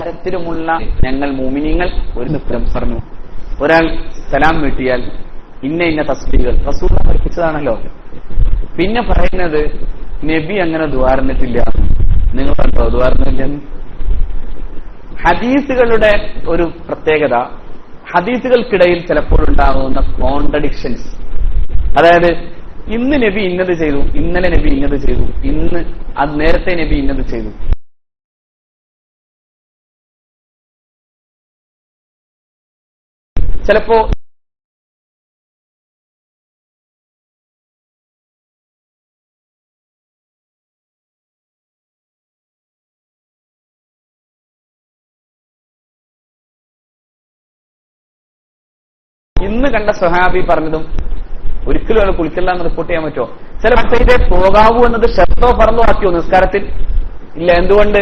തരത്തിലുമുള്ള ഞങ്ങൾ മുഅ്മിനീങ്ങൾ ഒരു നിത്യം പറഞ്ഞു. ഒരാൾ സലാം വീട്ടിയാൽ ഇന്ന ഇന്ന തസ്ബീഹുകൾ റസൂൽ പഠിപ്പിച്ചതാണല്ലോ. പിന്നെ പറയുന്നത് നബി അങ്ങനെ ദ്വാരന്നിട്ടില്ല. നിങ്ങൾ കണ്ടോ ദ്വാരന്നില്ലെന്ന്? ഹദീസുകളുടെ ഒരു പ്രത്യേകത, ഹദീസുകൾക്കിടയിൽ ചിലപ്പോൾ ഉണ്ടാകുന്ന കോൺട്രഡിക്ഷൻസ്. അതായത് ഇന്ന് നബി ഇന്നത് ചെയ്തു, ഇന്നലെ നബി ഇന്നത് ചെയ്തു, ഇന്ന് അത് നേരത്തെ നബി ഇന്നത് ചെയ്തു. ചിലപ്പോ ഇന്ന് കണ്ട സ്വഹാബി പറഞ്ഞതും ഒരിക്കലും അത് കുളിക്കല്ല എന്ന് റിപ്പോർട്ട് ചെയ്യാൻ പറ്റുമോ? ചില മറ്റേ പോകാവൂ എന്നത് ഷർത്തോ ഫർളോ ആക്കിയോ നിസ്കാരത്തിൽ? ഇല്ല. എന്തുകൊണ്ട്?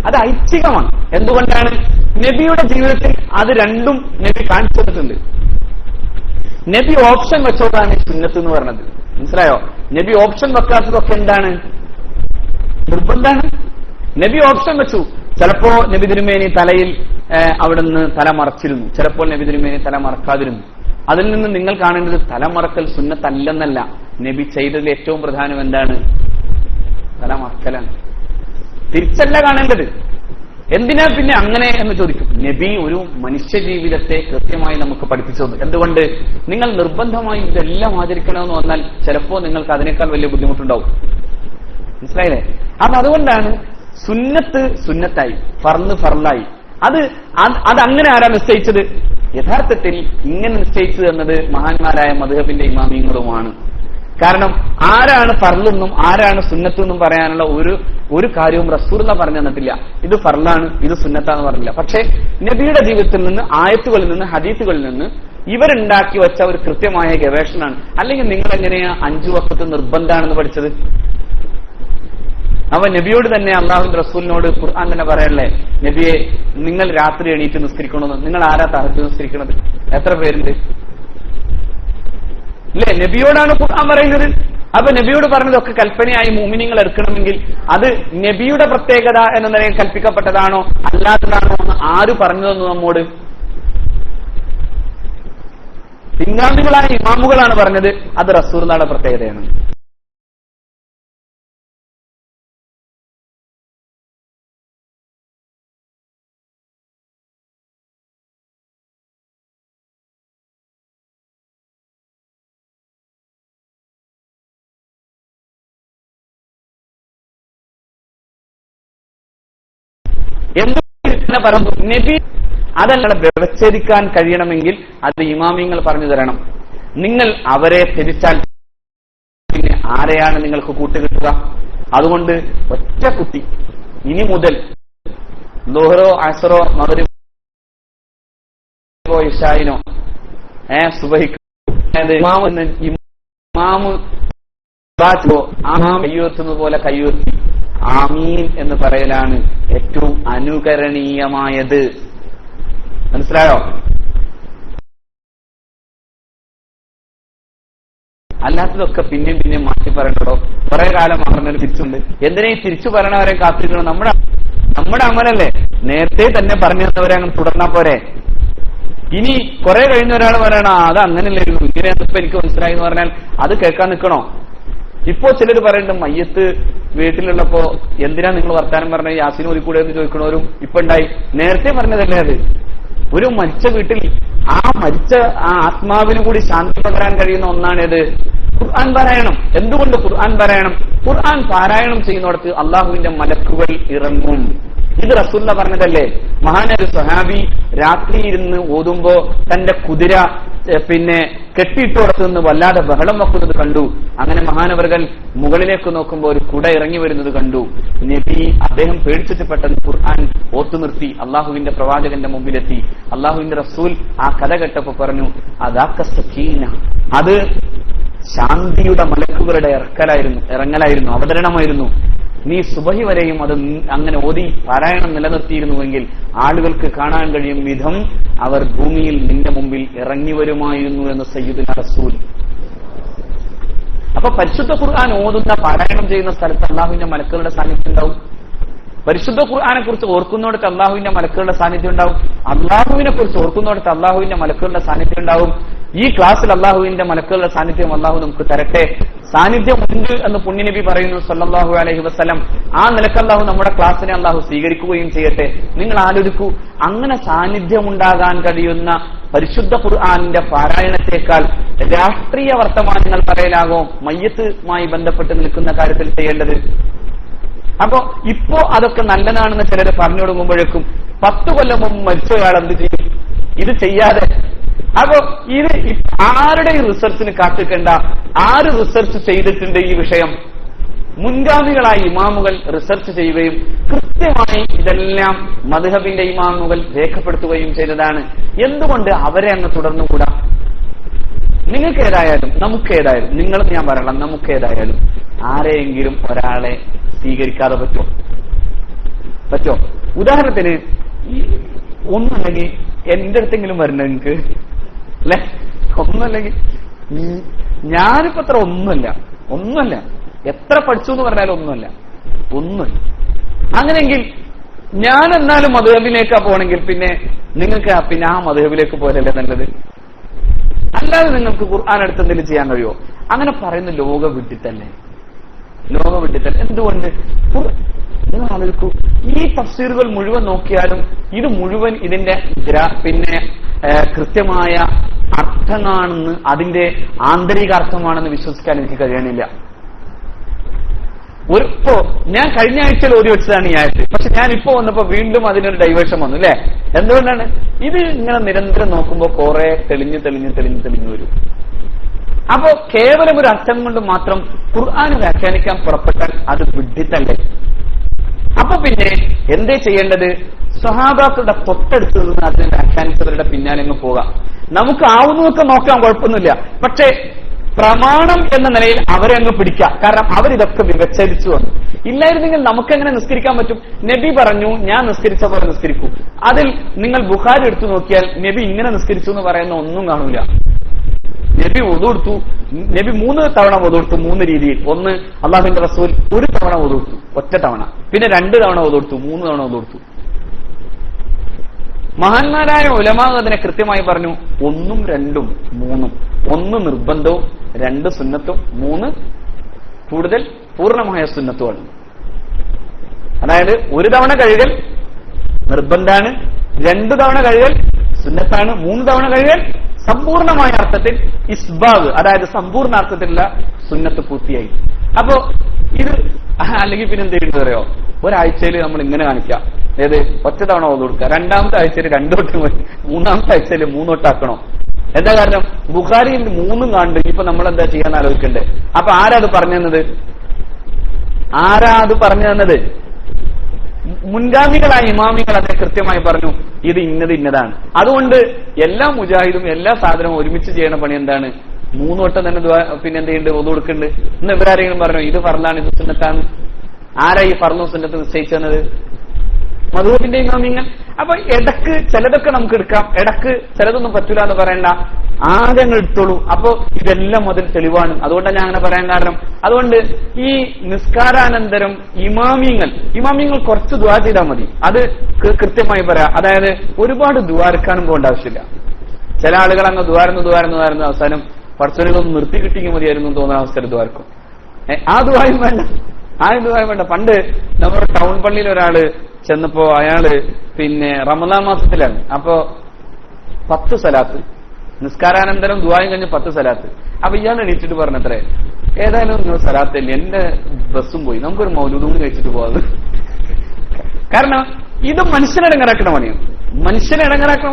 അത് ഐച്ഛികമാണ്. എന്തുകൊണ്ടാണ്? നബിയുടെ ജീവിതത്തിൽ അത് രണ്ടും നബി കാണിച്ചു തന്നിട്ടുണ്ട്. നബി ഓപ്ഷൻ വെച്ചോടാണ് സുന്നത്ത് എന്ന് പറഞ്ഞത്. മനസ്സിലായോ? നബി ഓപ്ഷൻ വെക്കാത്തതൊക്കെ എന്താണ്? നിർബന്ധാണ്. നബി ഓപ്ഷൻ വെച്ചു. ചിലപ്പോ നബി തിരുമേനി തലയിൽ അവിടുന്ന് തല മറച്ചിരുന്നു, ചിലപ്പോൾ നബി തിരുമേനി തല മറക്കാതിരുന്നു. അതിൽ നിന്ന് നിങ്ങൾ കാണേണ്ടത് തലമറക്കൽ സുന്നത്തല്ലെന്നല്ല, നബി ചെയ്തതിൽ ഏറ്റവും പ്രധാനം എന്താണ്? തലമറക്കലാണ്. തിരിച്ചല്ല കാണേണ്ടത്. എന്തിനാ പിന്നെ അങ്ങനെ എന്ന് ചോദിക്കും. നബി ഒരു മനുഷ്യ ജീവിതത്തെ കൃത്യമായി നമുക്ക് പഠിപ്പിച്ചു. എന്തുകൊണ്ട്? നിങ്ങൾ നിർബന്ധമായും ഇതെല്ലാം ആചരിക്കണമെന്ന് വന്നാൽ ചിലപ്പോ നിങ്ങൾക്ക് അതിനേക്കാൾ വലിയ ബുദ്ധിമുട്ടുണ്ടാവും. മനസ്സിലായില്ലേ? അപ്പൊ അതുകൊണ്ടാണ് സുന്നത്ത് സുന്നത്തായി, ഫർള് ഫർളായി. അത് അങ്ങനെ ആരാ നിശ്ചയിച്ചത്? യഥാർത്ഥത്തിൽ ഇങ്ങനെ നിശ്ചയിച്ചത് എന്നത് മഹാന്മാരായ മദ്ഹബിന്റെ ഇമാമിയങ്ങളുമാണ്. കാരണം ആരാണ് ഫർളെന്നും ആരാണ് സുന്നത്തെന്നും പറയാനുള്ള ഒരു കാര്യവും റസൂലുള്ളാഹി പറഞ്ഞു തന്നിട്ടില്ല. ഇത് ഫർളാണ്, ഇത് സുന്നത്താന്ന് പറഞ്ഞില്ല. പക്ഷേ നബിയുടെ ജീവിതത്തിൽ നിന്ന്, ആയത്തുകളിൽ നിന്ന്, ഹദീസുകളിൽ നിന്ന് ഇവരുണ്ടാക്കി വെച്ച ഒരു കൃത്യമായ ഗവേഷണമാണ്. അല്ലെങ്കിൽ നിങ്ങൾ എങ്ങനെയാ 5 വഖത്ത് നിർബന്ധാണെന്ന് പഠിച്ചത്? അവ നബിയോട് തന്നെ അള്ളാഹുവിന്റെ റസൂലിനോട് ഖുർആൻ തന്നെ പറയല്ലേ, നബിയെ നിങ്ങൾ രാത്രി എണീറ്റ് നിസ്കരിക്കണമെന്ന്. നിങ്ങൾ ആരാ തഹജ്ജുദ് നിസ്കരിക്കുന്നത്? എത്ര പേരുണ്ട്? ഇല്ലേ? നബിയോടാണ് ഖുർആൻ പറയുന്നത്. അപ്പൊ നബിയോട് പറഞ്ഞതൊക്കെ കൽപ്പനയായി മുഅ്മിനീങ്ങൾ എടുക്കണമെങ്കിൽ അത് നബിയുടെ പ്രത്യേകത എന്ന നിലയിൽ കൽപ്പിക്കപ്പെട്ടതാണോ അല്ലാത്തതാണോ എന്ന് ആര് പറഞ്ഞതെന്ന് നമ്മോട്? പിൻഗാമികളായ ഇമാമുകളാണ് പറഞ്ഞത്. അത് റസൂലുള്ളാഹിയുടെ പ്രത്യേകതയാണ്. എന്തുകൊണ്ട് പറഞ്ഞു? നബി അതല്ല വ്യവച്ഛേദിക്കാൻ കഴിയണമെങ്കിൽ അത് ഇമാമിങ്ങൾ പറഞ്ഞു തരണം. നിങ്ങൾ അവരെ തിരിച്ചാൽ പിന്നെ ആരെയാണ് നിങ്ങൾക്ക് കൂട്ടുകിട്ടുക? അതുകൊണ്ട് ഒറ്റ കുട്ടി ഇനി മുതൽ ലോഹറോ അസറോ മഗ്രിബോ ഇശായിനോ സുബഹിക്കോ ഇമാമ് കയ്യുയർത്തുന്നത് പോലെ കയ്യുയർത്തി ആമീൻ എന്ന് പറയലാണ് ഏറ്റവും അനുകരണീയമായത്. മനസ്സിലായോ? അല്ലാത്തതൊക്കെ പിന്നെയും പിന്നെയും മാറ്റി പറയണ്ടോ? കുറെ കാലം പറഞ്ഞൊരു തിരിച്ചുണ്ട്. എന്തിനാ ഈ തിരിച്ചു പറയണവരെ കാത്തിരിക്കണം? നമ്മുടെ അമലല്ലേ? നേരത്തെ തന്നെ പറഞ്ഞു തന്നവരെ അങ്ങ് തുടർന്നാ പോരെ. ഇനി കുറെ കഴിഞ്ഞ ഒരാൾ പറയണ അത് അങ്ങനെയല്ലായിരുന്നു, ഇങ്ങനെയാണ് ഇപ്പൊ എനിക്ക് മനസ്സിലായി എന്ന് പറഞ്ഞാൽ അത് കേൾക്കാൻ നിൽക്കണോ? ഇപ്പോ ചിലർ പറയുന്നുണ്ട് മയ്യത്ത് വീട്ടിലുള്ളപ്പോ എന്തിനാ നിങ്ങൾ വർത്താനം പറഞ്ഞ യാസീൻ ഓതിക്കൂടെ എന്ന് ചോദിക്കണവരും ഇപ്പൊ ഉണ്ടായി. നേരത്തെ പറഞ്ഞതല്ലേ അത്? ഒരു മരിച്ച വീട്ടിൽ ആ മരിച്ച ആ ആത്മാവിന് കൂടി ശാന്തി പകരാൻ കഴിയുന്ന ഒന്നാണേത്? ഖുർആൻ പാരായണം. എന്തുകൊണ്ട് ഖുർആൻ പാരായണം? ഖുർആൻ പാരായണം ചെയ്യുന്നിടത്ത് അള്ളാഹുവിന്റെ മലക്കുകൾ ഇറങ്ങും. ഇത് റസൂലുള്ളാഹി പറഞ്ഞതല്ലേ? മഹാനൊരു സ്വഹാബി രാത്രി ഇരുന്ന് ഓതുമ്പോ തന്റെ കുതിര പിന്നെ കെട്ടിയിട്ടോടത്ത് നിന്ന് വല്ലാതെ ബഹളം വെക്കുന്നത് കണ്ടു. അങ്ങനെ മഹാനവർകൾ മുകളിലേക്ക് നോക്കുമ്പോൾ ഒരു കുട ഇറങ്ങി വരുന്നത് കണ്ടു. നബി അദ്ദേഹം പേടിച്ചിട്ട് പെട്ടെന്ന് ഖുർആൻ ഓത്തു നിർത്തി അള്ളാഹുവിന്റെ പ്രവാചകന്റെ മുമ്പിലെത്തി. അള്ളാഹുവിന്റെ റസൂൽ ആ കഥ കേട്ടപ്പോ പറഞ്ഞു, അദാക സക്കീന, അത് ശാന്തിയുടെ മലക്കുകളുടെ ഇറങ്ങലായിരുന്നു, അവതരണമായിരുന്നു. നീ സുബഹി വരെയും അത് അങ്ങനെ ഓതി പാരായണം നിലനിർത്തിയിരുന്നുവെങ്കിൽ ആളുകൾക്ക് കാണാൻ കഴിയും വിധം അവർ ഭൂമിയിൽ നിന്റെ മുമ്പിൽ ഇറങ്ങി വരുമായിരുന്നു എന്ന് സയ്യിദുന റസൂൽ. അപ്പൊ പരിശുദ്ധ ഖുർആൻ ഓതുന്ന പാരായണം ചെയ്യുന്ന സ്ഥലത്ത് അള്ളാഹുവിന്റെ മലക്കുകളുടെ സാന്നിധ്യം ഉണ്ടാവും. പരിശുദ്ധ ഖുർആനെ കുറിച്ച് ഓർക്കുന്നിടത്ത് അള്ളാഹുവിന്റെ മലക്കുകളുടെ സാന്നിധ്യം ഉണ്ടാവും. അള്ളാഹുവിനെ കുറിച്ച് ഓർക്കുന്നിടത്ത് അള്ളാഹുവിന്റെ മലക്കുകളുടെ സാന്നിധ്യം ഉണ്ടാവും. ഈ ക്ലാസ്സിൽ അള്ളാഹുവിന്റെ മലക്കുകളുടെ സാന്നിധ്യം അള്ളാഹു നമുക്ക് തരട്ടെ. സാന്നിധ്യമുണ്ട് എന്ന് പുണ്യനബി പറയുന്നു സല്ലല്ലാഹു അലൈഹി വസല്ലം. ആ നിലക്ക് അള്ളാഹു നമ്മുടെ ക്ലാസ്സിനെ അള്ളാഹു സ്വീകരിക്കുകയും ചെയ്യട്ടെ. നിങ്ങൾ ആലോചിക്കൂ, അങ്ങനെ സാന്നിധ്യമുണ്ടാകാൻ കഴിയുന്ന പരിശുദ്ധ ഖുർആനിന്റെ പാരായണത്തെക്കാൾ രാഷ്ട്രീയ വർത്തമാനങ്ങൾ പറയലാകോ മയ്യത്തുമായി ബന്ധപ്പെട്ട് നിൽക്കുന്ന കാര്യത്തിൽ ചെയ്യേണ്ടത്? അപ്പോ ഇപ്പോ അതൊക്കെ നല്ലതാണെന്ന് ചിലർ പറഞ്ഞു തുടങ്ങുമ്പോഴേക്കും 10 കൊല്ലം മുമ്പ് മരിച്ചയാൾ എന്ത് ചെയ്യും? ഇത് ചെയ്യാതെ. അപ്പോ ഇത് ആരുടെയും റിസർച്ചിന് കാത്തിക്കേണ്ട. ആര് റിസർച്ച് ചെയ്തിട്ടുണ്ട് ഈ വിഷയം? മുൻഗാമികളായ ഇമാമുകൾ റിസർച്ച് ചെയ്യുകയും കൃത്യമായി ഇതെല്ലാം മദ്ഹബിന്റെ ഇമാമുകൾ രേഖപ്പെടുത്തുകയും ചെയ്തതാണ്. എന്തുകൊണ്ട് അവരെ അങ്ങ് തുടർന്നുകൂടാ? നിങ്ങൾക്ക് ഏതായാലും നമുക്കേതായാലും, നിങ്ങളും ഞാൻ പറയണം, നമുക്കേതായാലും ആരെയെങ്കിലും ഒരാളെ സ്വീകരിക്കാതെ പറ്റോ? ഉദാഹരണത്തിന് ഒന്നല്ലെങ്കിൽ എന്റെ അടുത്തെങ്കിലും വരണം നിങ്ങൾക്ക്, അല്ലെ? ഒന്നല്ലെങ്കിൽ ഞാനിപ്പോ അത്ര ഒന്നുമല്ല, എത്ര പഠിച്ചു എന്ന് പറഞ്ഞാലും ഒന്നുമല്ല. അങ്ങനെയെങ്കിൽ ഞാൻ എന്നാലും മദ്ഹബിലേക്കാ പോകണമെങ്കിൽ പിന്നെ നിങ്ങൾക്ക് പിന്നെ ആ മദ്ഹബിലേക്ക് പോരല്ലേ നല്ലത്. അല്ലാതെ നിങ്ങൾക്ക് ഖുർആൻ എടുത്ത് എന്തെങ്കിലും ചെയ്യാൻ കഴിയുമോ? അങ്ങനെ പറയുന്ന ലോക വിഡിത്തല്ലേ, ലോക വിഡിത്തല്ലേ. എന്തുകൊണ്ട്? നിങ്ങൾ ആലോചിക്കൂ, ഈ തഫ്സീറുകൾ മുഴുവൻ നോക്കിയാലും ഇത് മുഴുവൻ ഇതിന്റെ പിന്നെ കൃത്യമായ അർത്ഥമാണെന്ന്, അതിന്റെ ആന്തരിക അർത്ഥമാണെന്ന് വിശ്വസിക്കാൻ എനിക്ക് കഴിയണില്ല. ഇപ്പോ ഞാൻ കഴിഞ്ഞ ആഴ്ചയിൽ ഓതി വെച്ചതാണ് ഈ ആഴ്ച, പക്ഷെ ഞാൻ ഇപ്പോ വന്നപ്പോ വീണ്ടും അതിനൊരു ഡൈവേർഷൻ വന്നു അല്ലെ. എന്തുകൊണ്ടാണ്? ഇത് ഇങ്ങനെ നിരന്തരം നോക്കുമ്പോ കുറെ തെളിഞ്ഞു വരും. അപ്പോ കേവലം ഒരു അർത്ഥം കൊണ്ട് മാത്രം ഖുർആൻ വ്യാഖ്യാനിക്കാൻ പുറപ്പെട്ടാൽ അത് വിഡ്ഢിത്തല്ലേ. അപ്പൊ പിന്നെ എന്തേ ചെയ്യേണ്ടത്? സ്വഹാബാക്കളുടെ തൊട്ടടുത്ത് നിന്ന് അതിനെ വ്യാഖ്യാനിച്ചവരുടെ പിന്നാലെ അങ്ങ് പോകാം. നമുക്ക് ആവുന്നതൊക്കെ നോക്കാൻ കുഴപ്പമൊന്നുമില്ല, പക്ഷേ പ്രമാണം എന്ന നിലയിൽ അവരെ അങ്ങ് പിടിക്കാം. കാരണം അവരിതൊക്കെ വിവച്ഛേദിച്ചു വന്നു. ഇല്ലായിരുന്നെങ്കിൽ നമുക്കെങ്ങനെ നിസ്കരിക്കാൻ പറ്റും? നബി പറഞ്ഞു ഞാൻ നിസ്കരിച്ച പോലെ നിസ്കരിക്കൂ. അതിൽ നിങ്ങൾ ബുഖാരി എടുത്തു നോക്കിയാൽ നബി ഇങ്ങനെ നിസ്കരിച്ചു എന്ന് പറയുന്ന ഒന്നും കാണൂല. നബി വുദു എടുത്തു, നബി 3 തവണ വുദു എടുത്തു, 3 രീതിയിൽ. ഒന്ന് അള്ളാഹുവിന്റെ റസൂൽ 1 തവണ വുദു എടുത്തു, ഒറ്റ തവണ. പിന്നെ 2 തവണ വുദു എടുത്തു, 3 തവണ വുദു എടുത്തു. മഹാന്മാരായ ഉലമാ അതിനെ കൃത്യമായി പറഞ്ഞു. 1ഉം 2ഉം 3ഉം, 1 നിർബന്ധവും 2 സുന്നത്തും 3 കൂടുതൽ പൂർണ്ണമായ സുന്നത്തുമാണ്. അതായത് 1 തവണ കഴുകൽ നിർബന്ധാണ്, 2 തവണ കഴുകൽ സുന്നത്താണ്, 3 തവണ കഴുകൽ സമ്പൂർണമായ അർത്ഥത്തിൽ ഇസ്ബാഗ്, അതായത് സമ്പൂർണ്ണ അർത്ഥത്തിലുള്ള സുന്നത്ത് പൂർത്തിയായി. അപ്പോ ഇത് അല്ലെങ്കിൽ പിന്നെ എന്ത് ചെയ്യുന്നത് അറിയോ? ഒരാഴ്ചയിൽ നമ്മൾ ഇങ്ങനെ കാണിക്കാം, ഏത് ഒറ്റ തവണ ഓത് കൊടുക്കുക, 2ാമത്തെ ആഴ്ചയിൽ 2 തൊട്ട്, 3ാമത്തെ ആഴ്ചയിൽ 3 തൊട്ടാക്കണോ? എന്താ കാരണം? ബുഖാരിയിൽ 3ഉം കാണുന്നുണ്ട്. ഇപ്പൊ നമ്മൾ എന്താ ചെയ്യാൻ ആലോചിക്കണ്ടേ? അപ്പൊ ആരാ അത് പറഞ്ഞു തന്നത്? മുൻഗാമികളായ ഇമാമികൾ അത് കൃത്യമായി പറഞ്ഞു, ഇത് ഇന്നതാണ്. അതുകൊണ്ട് എല്ലാ മുജാഹിദും എല്ലാ സാധനവും ഒരുമിച്ച് ചെയ്യണ പണി എന്താണ്? 3 വട്ടം തന്നെ പിന്നെ എന്ത് ചെയ്യുന്നുണ്ട്? ഒതു കൊടുക്കുന്നുണ്ട്. ഇന്ന് ഇവരാരെങ്കിലും പറഞ്ഞു ഇത് ഫർലാണ് ഇത് സുന്നത്താണ്? ആരാ ഈ ഫർളും സുന്നത്ത് നിശ്ചയിച്ചത്? മദ്ഹബിന്റെ ഇമാമിങ്ങൾ. അപ്പൊ ഇടക്ക് ചിലതൊക്കെ നമുക്ക് എടുക്കാം, ഇടക്ക് ചിലതൊന്നും പറ്റൂല എന്ന് പറയണ്ട, ആദ്യം എടുത്തോളൂ. അപ്പൊ ഇതെല്ലാം അതിൽ തെളിവാണ്. അതുകൊണ്ടാണ് ഞാൻ അങ്ങനെ പറയാൻ കാരണം. അതുകൊണ്ട് ഈ നിസ്കാരാനന്തരം ഇമാമിങ്ങൾ കുറച്ച് ദുആ ചെയ്താൽ മതി, അത് കൃത്യമായി പറയാം. അതായത് ഒരുപാട് ദുആർക്കാനും പോകേണ്ട ആവശ്യമില്ല. ചില ആളുകൾ അങ്ങ് ദുആരുന്നു അവസാനം പർച്ചനുകളൊന്നും നിർത്തി കിട്ടിയെങ്കിൽ മതിയായിരുന്നു തോന്നുന്ന അവസ്ഥയിൽ ദുആർക്കും. ആ ദുആയും വേണ്ട. പണ്ട് നമ്മുടെ ടൗൺ പള്ളിയിൽ ഒരാള് ചെന്നപ്പോ അയാള് പിന്നെ റമദാൻ മാസത്തിലാണ്. അപ്പോ 10 സലാത്ത് നിസ്കാരാനന്തരം ദുആയും കഴിഞ്ഞ് 10 സലാത്ത്. അപ്പൊ ഇയാൾ എണീറ്റിട്ട് പറഞ്ഞത്രേ, ഏതായാലും നിങ്ങൾ സലാത്തല്ലേ, എന്റെ ബസ്സും പോയി, നമുക്കൊരു മൗലൂദും കൂടി കഴിച്ചിട്ട് പോകാതെ. കാരണം ഇത് മനുഷ്യനെ ഇടങ്ങറാക്കണ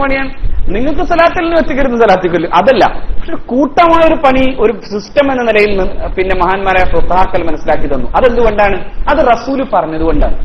പണിയാണ്. നിങ്ങൾക്ക് സലാത്തിൽ നിന്ന് വെച്ചിരുന്ന സലാത്തിക്കല്ലോ, അതല്ല. പക്ഷെ കൂട്ടമായ ഒരു പണി, ഒരു സിസ്റ്റം എന്ന നിലയിൽ പിന്നെ മഹാന്മാരായ ഫുഖഹാക്കൾ മനസ്സിലാക്കി തന്നു. അതെന്തുകൊണ്ടാണ്? അത് റസൂല് പറഞ്ഞതുകൊണ്ടാണ്.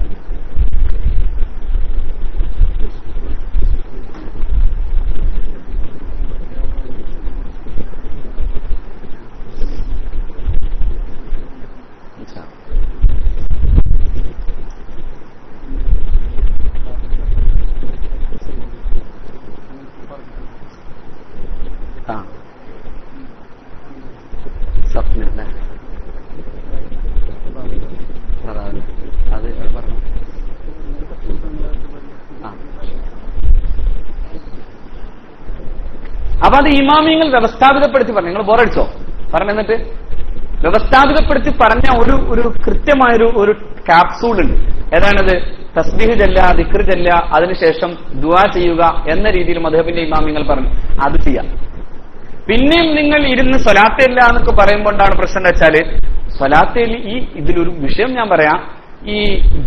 അപ്പൊ അത് ഇമാമിങ്ങൾ വ്യവസ്ഥാപിതപ്പെടുത്തി പറഞ്ഞു. നിങ്ങൾ ബോറടിച്ചോ? പറഞ്ഞിട്ട് വ്യവസ്ഥാപിതപ്പെടുത്തി പറഞ്ഞ ഒരു കൃത്യമായൊരു ഒരു ക്യാപ്സൂൾ ഉണ്ട്. ഏതാണത്? തസ്ബീഹ് ചൊല്ലുക, ദിക്ർ ചൊല്ലുക, അതിനുശേഷം ദുആ ചെയ്യുക എന്ന രീതിയിൽ മദ്ഹബിന്റെ ഇമാമിങ്ങൾ പറഞ്ഞു. അത് ചെയ്യാം. പിന്നെയും നിങ്ങൾ ഇരുന്ന് സ്വലാത്തില്ല എന്നൊക്കെ പറയുമ്പോണ്ടാണ് പ്രശ്നം എന്ന് വെച്ചാല്, സ്വലാത്തിൽ ഇതിലൊരു വിഷയം ഞാൻ പറയാം. ഈ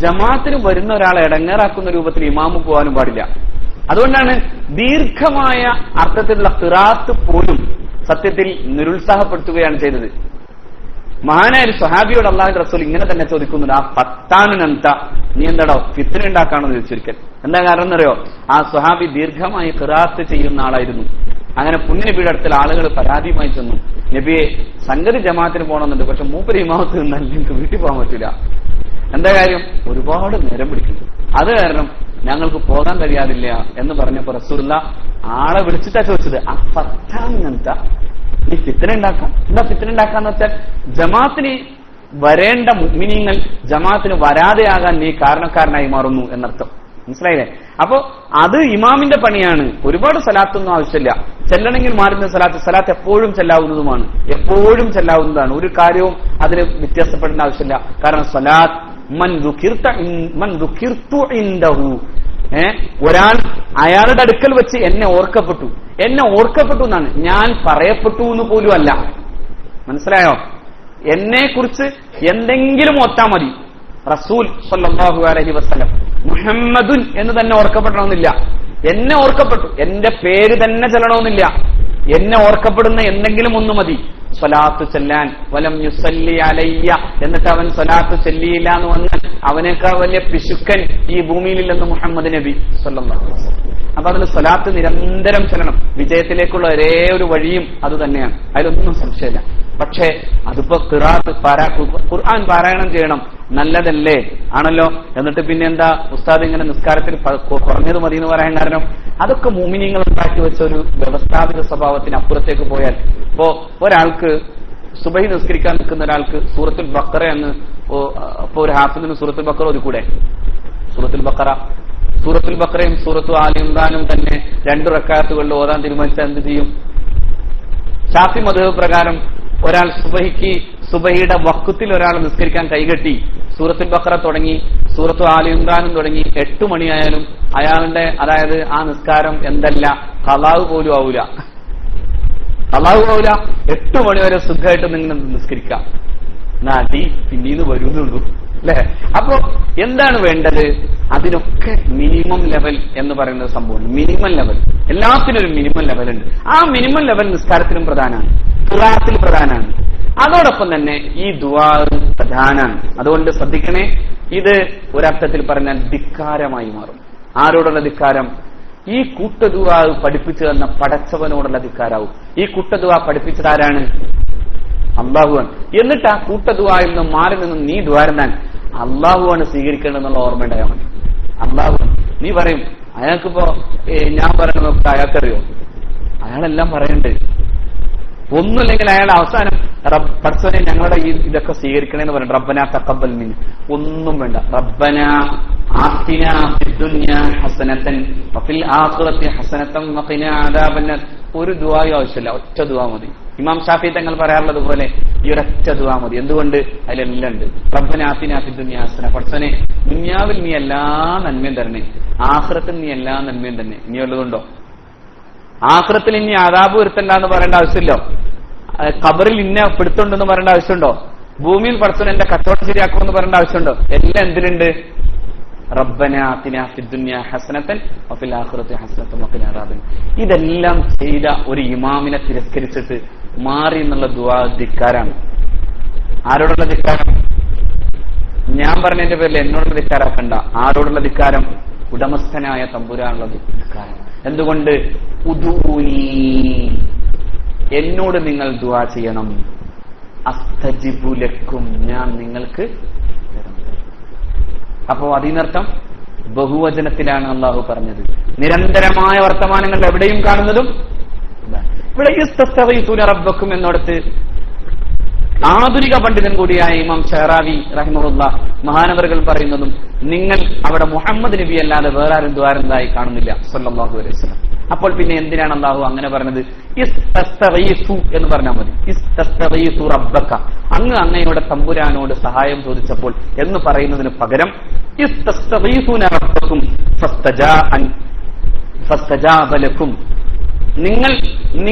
ജമാഅത്തിന് വരുന്ന ഒരാളെ ഇടങ്ങേറാക്കുന്ന രൂപത്തിൽ ഇമാമ് പോകാനും പാടില്ല. അതുകൊണ്ടാണ് ദീർഘമായ അർത്ഥത്തിലുള്ള ഖിറാഅത്ത് പോലും സത്യത്തിൽ നിരുത്സാഹപ്പെടുത്തുകയാണ് ചെയ്തത്. മഹാനായ ഒരു സ്വഹാബിയോട് അല്ലാഹുവിന്റെ റസൂൽ ഇങ്ങനെ തന്നെ ചോദിക്കുന്നുണ്ട്, ആ പത്താനന്ത നീ എന്താടോ ഫിത്ന ഉണ്ടാക്കാണെന്ന് ചോദിച്ചൊരിക്കൽ. എന്താ കാരണം എന്നറിയോ? ആ സ്വഹാബി ദീർഘമായി ഖിറാഅത്ത് ചെയ്യുന്ന ആളായിരുന്നു. അങ്ങനെ പുണ്യനബിയുടെ അടുത്തുള്ള ആളുകൾ പരാതിയുമായി ചെന്നു, നബിയെ സംഗതി ജമാഅത്തിന് പോകണമെന്നുണ്ട്, പക്ഷെ മൂപ്പര് ഇമാമത്ത് നിന്നാൽ നിങ്ങൾക്ക് വീട്ടിൽ പോകാൻ പറ്റില്ല. എന്താ കാര്യം? ഒരുപാട് നേരം പിടിക്കുന്നു, അത് കാരണം ഞങ്ങൾക്ക് പോകാൻ കഴിയാതില്ല എന്ന് പറഞ്ഞപ്പോ റസൂലുള്ള ആളെ വിളിച്ചിട്ടാ ചോദിച്ചത്, ആ പത്താനന്ത നീ ഫിത്ന ഉണ്ടാക്കാം. എന്താ ഫിത്ന ഉണ്ടാക്കാന്ന് വെച്ചാൽ ജമാഅത്തിന് വരേണ്ട മുഅ്മിനീങ്ങൾ ജമാഅത്തിന് വരാതെയാകാൻ നീ കാരണക്കാരനായി മാറുന്നു എന്നർത്ഥം. മനസ്സിലായില്ലേ? അപ്പോ അത് ഇമാമിന്റെ പണിയാണ്. ഒരുപാട് സലാത്തൊന്നും ആവശ്യമില്ല. ചെല്ലണമെങ്കിൽ മാറുന്ന സലാത്ത് എപ്പോഴും ചെല്ലാവുന്നതുമാണ്, എപ്പോഴും ചെല്ലാവുന്നതാണ്. ഒരു കാര്യവും അതിന് വ്യത്യാസപ്പെടേണ്ട ആവശ്യമില്ല. കാരണം സലാത്ത് മൻ ദുഖിർതു ഇൻദഹു, ഒരാൾ അയാളുടെ അടുക്കൽ വെച്ച് എന്നെ ഓർക്കപ്പെട്ടു എന്നാണ്, ഞാൻ പറയപ്പെട്ടു എന്ന് പോലും അല്ല. മനസ്സിലായോ? എന്നെ കുറിച്ച് എന്തെങ്കിലും ഓർത്താ മതി. റസൂൽ സല്ലല്ലാഹു അലൈഹി വസല്ലം മുഹമ്മദുൻ എന്ന് തന്നെ ഓർക്കപ്പെടണമെന്നില്ല. എന്നെ ഓർക്കപ്പെട്ടു, എന്റെ പേര് തന്നെ ചെല്ലണമെന്നില്ല. എന്നെ ഓർക്കപ്പെടുന്ന എന്തെങ്കിലും ഒന്ന് മതി. സ്വലാത്ത് ചെല്ലാൻ. വലം യുസല്ലി അലയ്യ, എന്നിട്ട് അവൻ സ്വലാത്ത് ചെല്ലിയില്ല എന്ന് വന്നാൽ അവനേക്കാൾ വലിയ പിശുക്കൻ ഈ ഭൂമിയിലില്ലെന്ന് മുഹമ്മദ് നബി സല്ലല്ലാഹു അലൈഹി വസല്ലം. അപ്പൊ അതിൽ സ്വലാത്ത് നിരന്തരം ചെല്ലണം. വിജയത്തിലേക്കുള്ള ഒരേ ഒരു വഴിയും അത് തന്നെയാണ്, അതിലൊന്നും സംശയമില്ല. പക്ഷേ അതിപ്പോ ഖുർആൻ പാരായണം ചെയ്യണം, നല്ലതല്ലേ? ആണല്ലോ. എന്നിട്ട് പിന്നെ എന്താ ഉസ്താദ് ഇങ്ങനെ നിസ്കാരത്തിൽ കുറഞ്ഞത് മതി എന്ന് പറയാൻ കാരണം? അതൊക്കെ മുഅ്മിനീങ്ങൾ ഉണ്ടാക്കി വെച്ച ഒരു വ്യവസ്ഥാപിത സ്വഭാവത്തിന് അപ്പുറത്തേക്ക് പോയാൽ, ഇപ്പോ ഒരാൾക്ക് സുബഹി നിസ്കരിക്കാൻ നിൽക്കുന്ന ഒരാൾക്ക് സൂറത്തുൽ ബഖറ എന്ന് ഇപ്പൊ ഒരു ഹാഫിദിന് സൂറത്തുൽ ബഖറ ഒതുക്കൂടെ? സൂറത്തുൽ ബഖറയും സൂറത്തു ആലി ഇംറാനും തന്നെ 2 റക്അത്തുകളിൽ ഓതാൻ തീരുമാനിച്ചാൽ എന്ത് ചെയ്യും? ഷാഫി മദ്ഹബ് പ്രകാരം ഒരാൾ സുബഹിയുടെ വഖത്തിൽ ഒരാൾ നിസ്കരിക്കാൻ കൈകെട്ടി സൂറത്തുൽ ബഖറ തുടങ്ങി സൂറത്തു ആലി ഇംറാനും തുടങ്ങി 8 മണിയായാലും അയാളുടെ, അതായത് ആ നിസ്കാരം എന്തല്ല, ഖളാ പോലും ആവൂല. 8 മണി വരെ സുഖമായിട്ട് നിങ്ങൾ നിസ്കരിക്കാം. നാട്ടി പിന്നീന്ന് വരുന്നുള്ളൂ അല്ലെ? അപ്പോ എന്താണ് വേണ്ടത്? അതിനൊക്കെ മിനിമം ലെവൽ എന്ന് പറയുന്ന സംഭവമുണ്ട്. മിനിമം ലെവൽ, എല്ലാത്തിനും ഒരു മിനിമം ലെവൽ ഉണ്ട്. ആ മിനിമം ലെവൽ നിസ്കാരത്തിലും പ്രധാനമാണ്, ഖിറാഅത്തിൽ പ്രധാനമാണ്. അതോടൊപ്പം തന്നെ ഈ ദുആ പ്രധാനമാണ്. അതുകൊണ്ട് ശ്രദ്ധിക്കണേ, ഇത് ഒരർത്ഥത്തിൽ പറഞ്ഞാൽ ധിക്കാരമായി മാറും. ആരോടുള്ള ധിക്കാരം? ഈ കൂട്ടദുആ പഠിപ്പിച്ചു തന്ന പടച്ചവനോടുള്ള ധിക്കാരാവും. ഈ കൂട്ടദുആ പഠിപ്പിച്ചത് ആരാണ്? അള്ളാഹുവാണ്. എന്നിട്ട് ആ കൂട്ടദുആയിൽ നിന്നും മാറി നിന്നും നീ ദ്വാരന്നാൽ അള്ളാഹുവാണ് സ്വീകരിക്കേണ്ടതെന്നുള്ള ഓർമ്മയുണ്ടായാൽ മതി. അള്ളാഹു നീ പറയും, അയാൾക്കിപ്പോ ഞാൻ പറയണമെന്നൊക്കെ അയാൾക്കറിയോ? അയാളെല്ലാം പറയണ്ട്. ഒന്നുമില്ലെങ്കിൽ അയാൾ അവസാനം പടച്ചവനെ ഞങ്ങളുടെ ഇതൊക്കെ സ്വീകരിക്കണേന്ന് പറയും. റബ്ബനാ തഖബ്ബൽ മിന്ന, ഒന്നും വേണ്ട. റബ്ബനാ ആതിനാ ഫിദ്ദുനിയാ ഹസനതൻ വഫിൽ ആഖിറതി ഹസനതൻ വഖിനാ അദാബന്നാർ. ഒരു ദുആയും ആവശ്യമില്ല, ഒറ്റ ദുആ മതി. ഇമാം ഷാഫി തങ്ങൾ പറയാറുള്ളത് പോലെ ഈ ഒരൊറ്റ ദുആ മതി. എന്തുകൊണ്ട്? അതിലെല്ലാം ഉണ്ട്. റബ്ബനാ ആതിനാ ഫിദ്ദുനിയാ ഹസന, പടച്ചവനെ ദുനിയാവിൽ നീ എല്ലാ നന്മയും തരണേ, ആഖിറത്തിൽ നീ എല്ലാ നന്മയും തന്നെ. ഇനി വല്ലതുണ്ടോ? ആഖിറത്തിൽ ഇനി അദാബ് വരുത്തല്ല എന്ന് പറയേണ്ട ആവശ്യമില്ലോ. ഖബറിൽ ഇന്ന പിടുത്തുണ്ടെന്ന് പറയേണ്ട ആവശ്യമുണ്ടോ? ഭൂമിയിൽ പടച്ചവൻ എന്റെ കച്ചവടം ശരിയാക്കുമെന്ന് പറയേണ്ട ആവശ്യമുണ്ടോ? എല്ലാം എന്തിനുണ്ട്? റബ്ബനാ ആതിനാ ഫിദ്ദുനിയാ ഹസനതൻ വഫിൽ ആഖിറതി ഹസനതൻ വഖിനാ അദാബൻ. ഇതെല്ലാം ചെയ്ത ഒരു ഇമാമിനെ തിരസ്കരിച്ചിട്ട് മാറി എന്നുള്ള ദുആ ധിക്കാരാണ്. ആരോടുള്ള ധിക്കാരം? ഞാൻ പറഞ്ഞതിന്റെ പേരിൽ എന്നോടുള്ള ധിക്കാരാക്കണ്ട. ആരോടുള്ള ധിക്കാരം? ഉടമസ്ഥനായ തമ്പുരാനുള്ള ധിക്കാരം. എന്തുകൊണ്ട്? ഉദൂനി, എന്നോട് നിങ്ങൾ ദുആ ചെയ്യണം. അസ്തജിബു ലക്കും, ഞാൻ നിങ്ങൾക്ക് തരും. അപ്പോ അതിനർത്ഥം ബഹുവചനത്തിലാണ് അള്ളാഹു പറഞ്ഞത്. നിരന്തരമായ വർത്തമാനങ്ങൾ എവിടെയും കാണുന്നതും ഇവിടെ ഇസ്തസ്തഗീസൂന റബ്ബക്കും എന്നോടത്ത് ആധുനിക പണ്ഡിതൻ കൂടിയായ ഇമാം ഷഹറാവി റഹിമഹുല്ലാഹ് മഹാനവറുകൾ പറയുന്നതും നിങ്ങൾ അവിടെ മുഹമ്മദ് നബി അല്ലാതെ വേറെ ആരും ദ്വാരന്തായി കാണുന്നില്ല സല്ലല്ലാഹു അലൈഹി വസല്ലം. അപ്പോൾ പിന്നെ എന്തിനാണ് അള്ളാഹു അങ്ങനെ പറഞ്ഞത്? ഇസ്തസ്തഗീസു എന്ന് പറഞ്ഞാൽ മതി. ഇസ്തസ്തഗീസു റബ്ബക, അങ്ങയുടെ തമ്പുരാനോട് സഹായം ചോദിച്ചപ്പോൾ എന്ന് പറയുന്നതിന് പകരം ഇസ്തസ്തഗീസൂന റബ്ബക്കും ഫസ്തജാബ ലക്കും, നിങ്ങൾ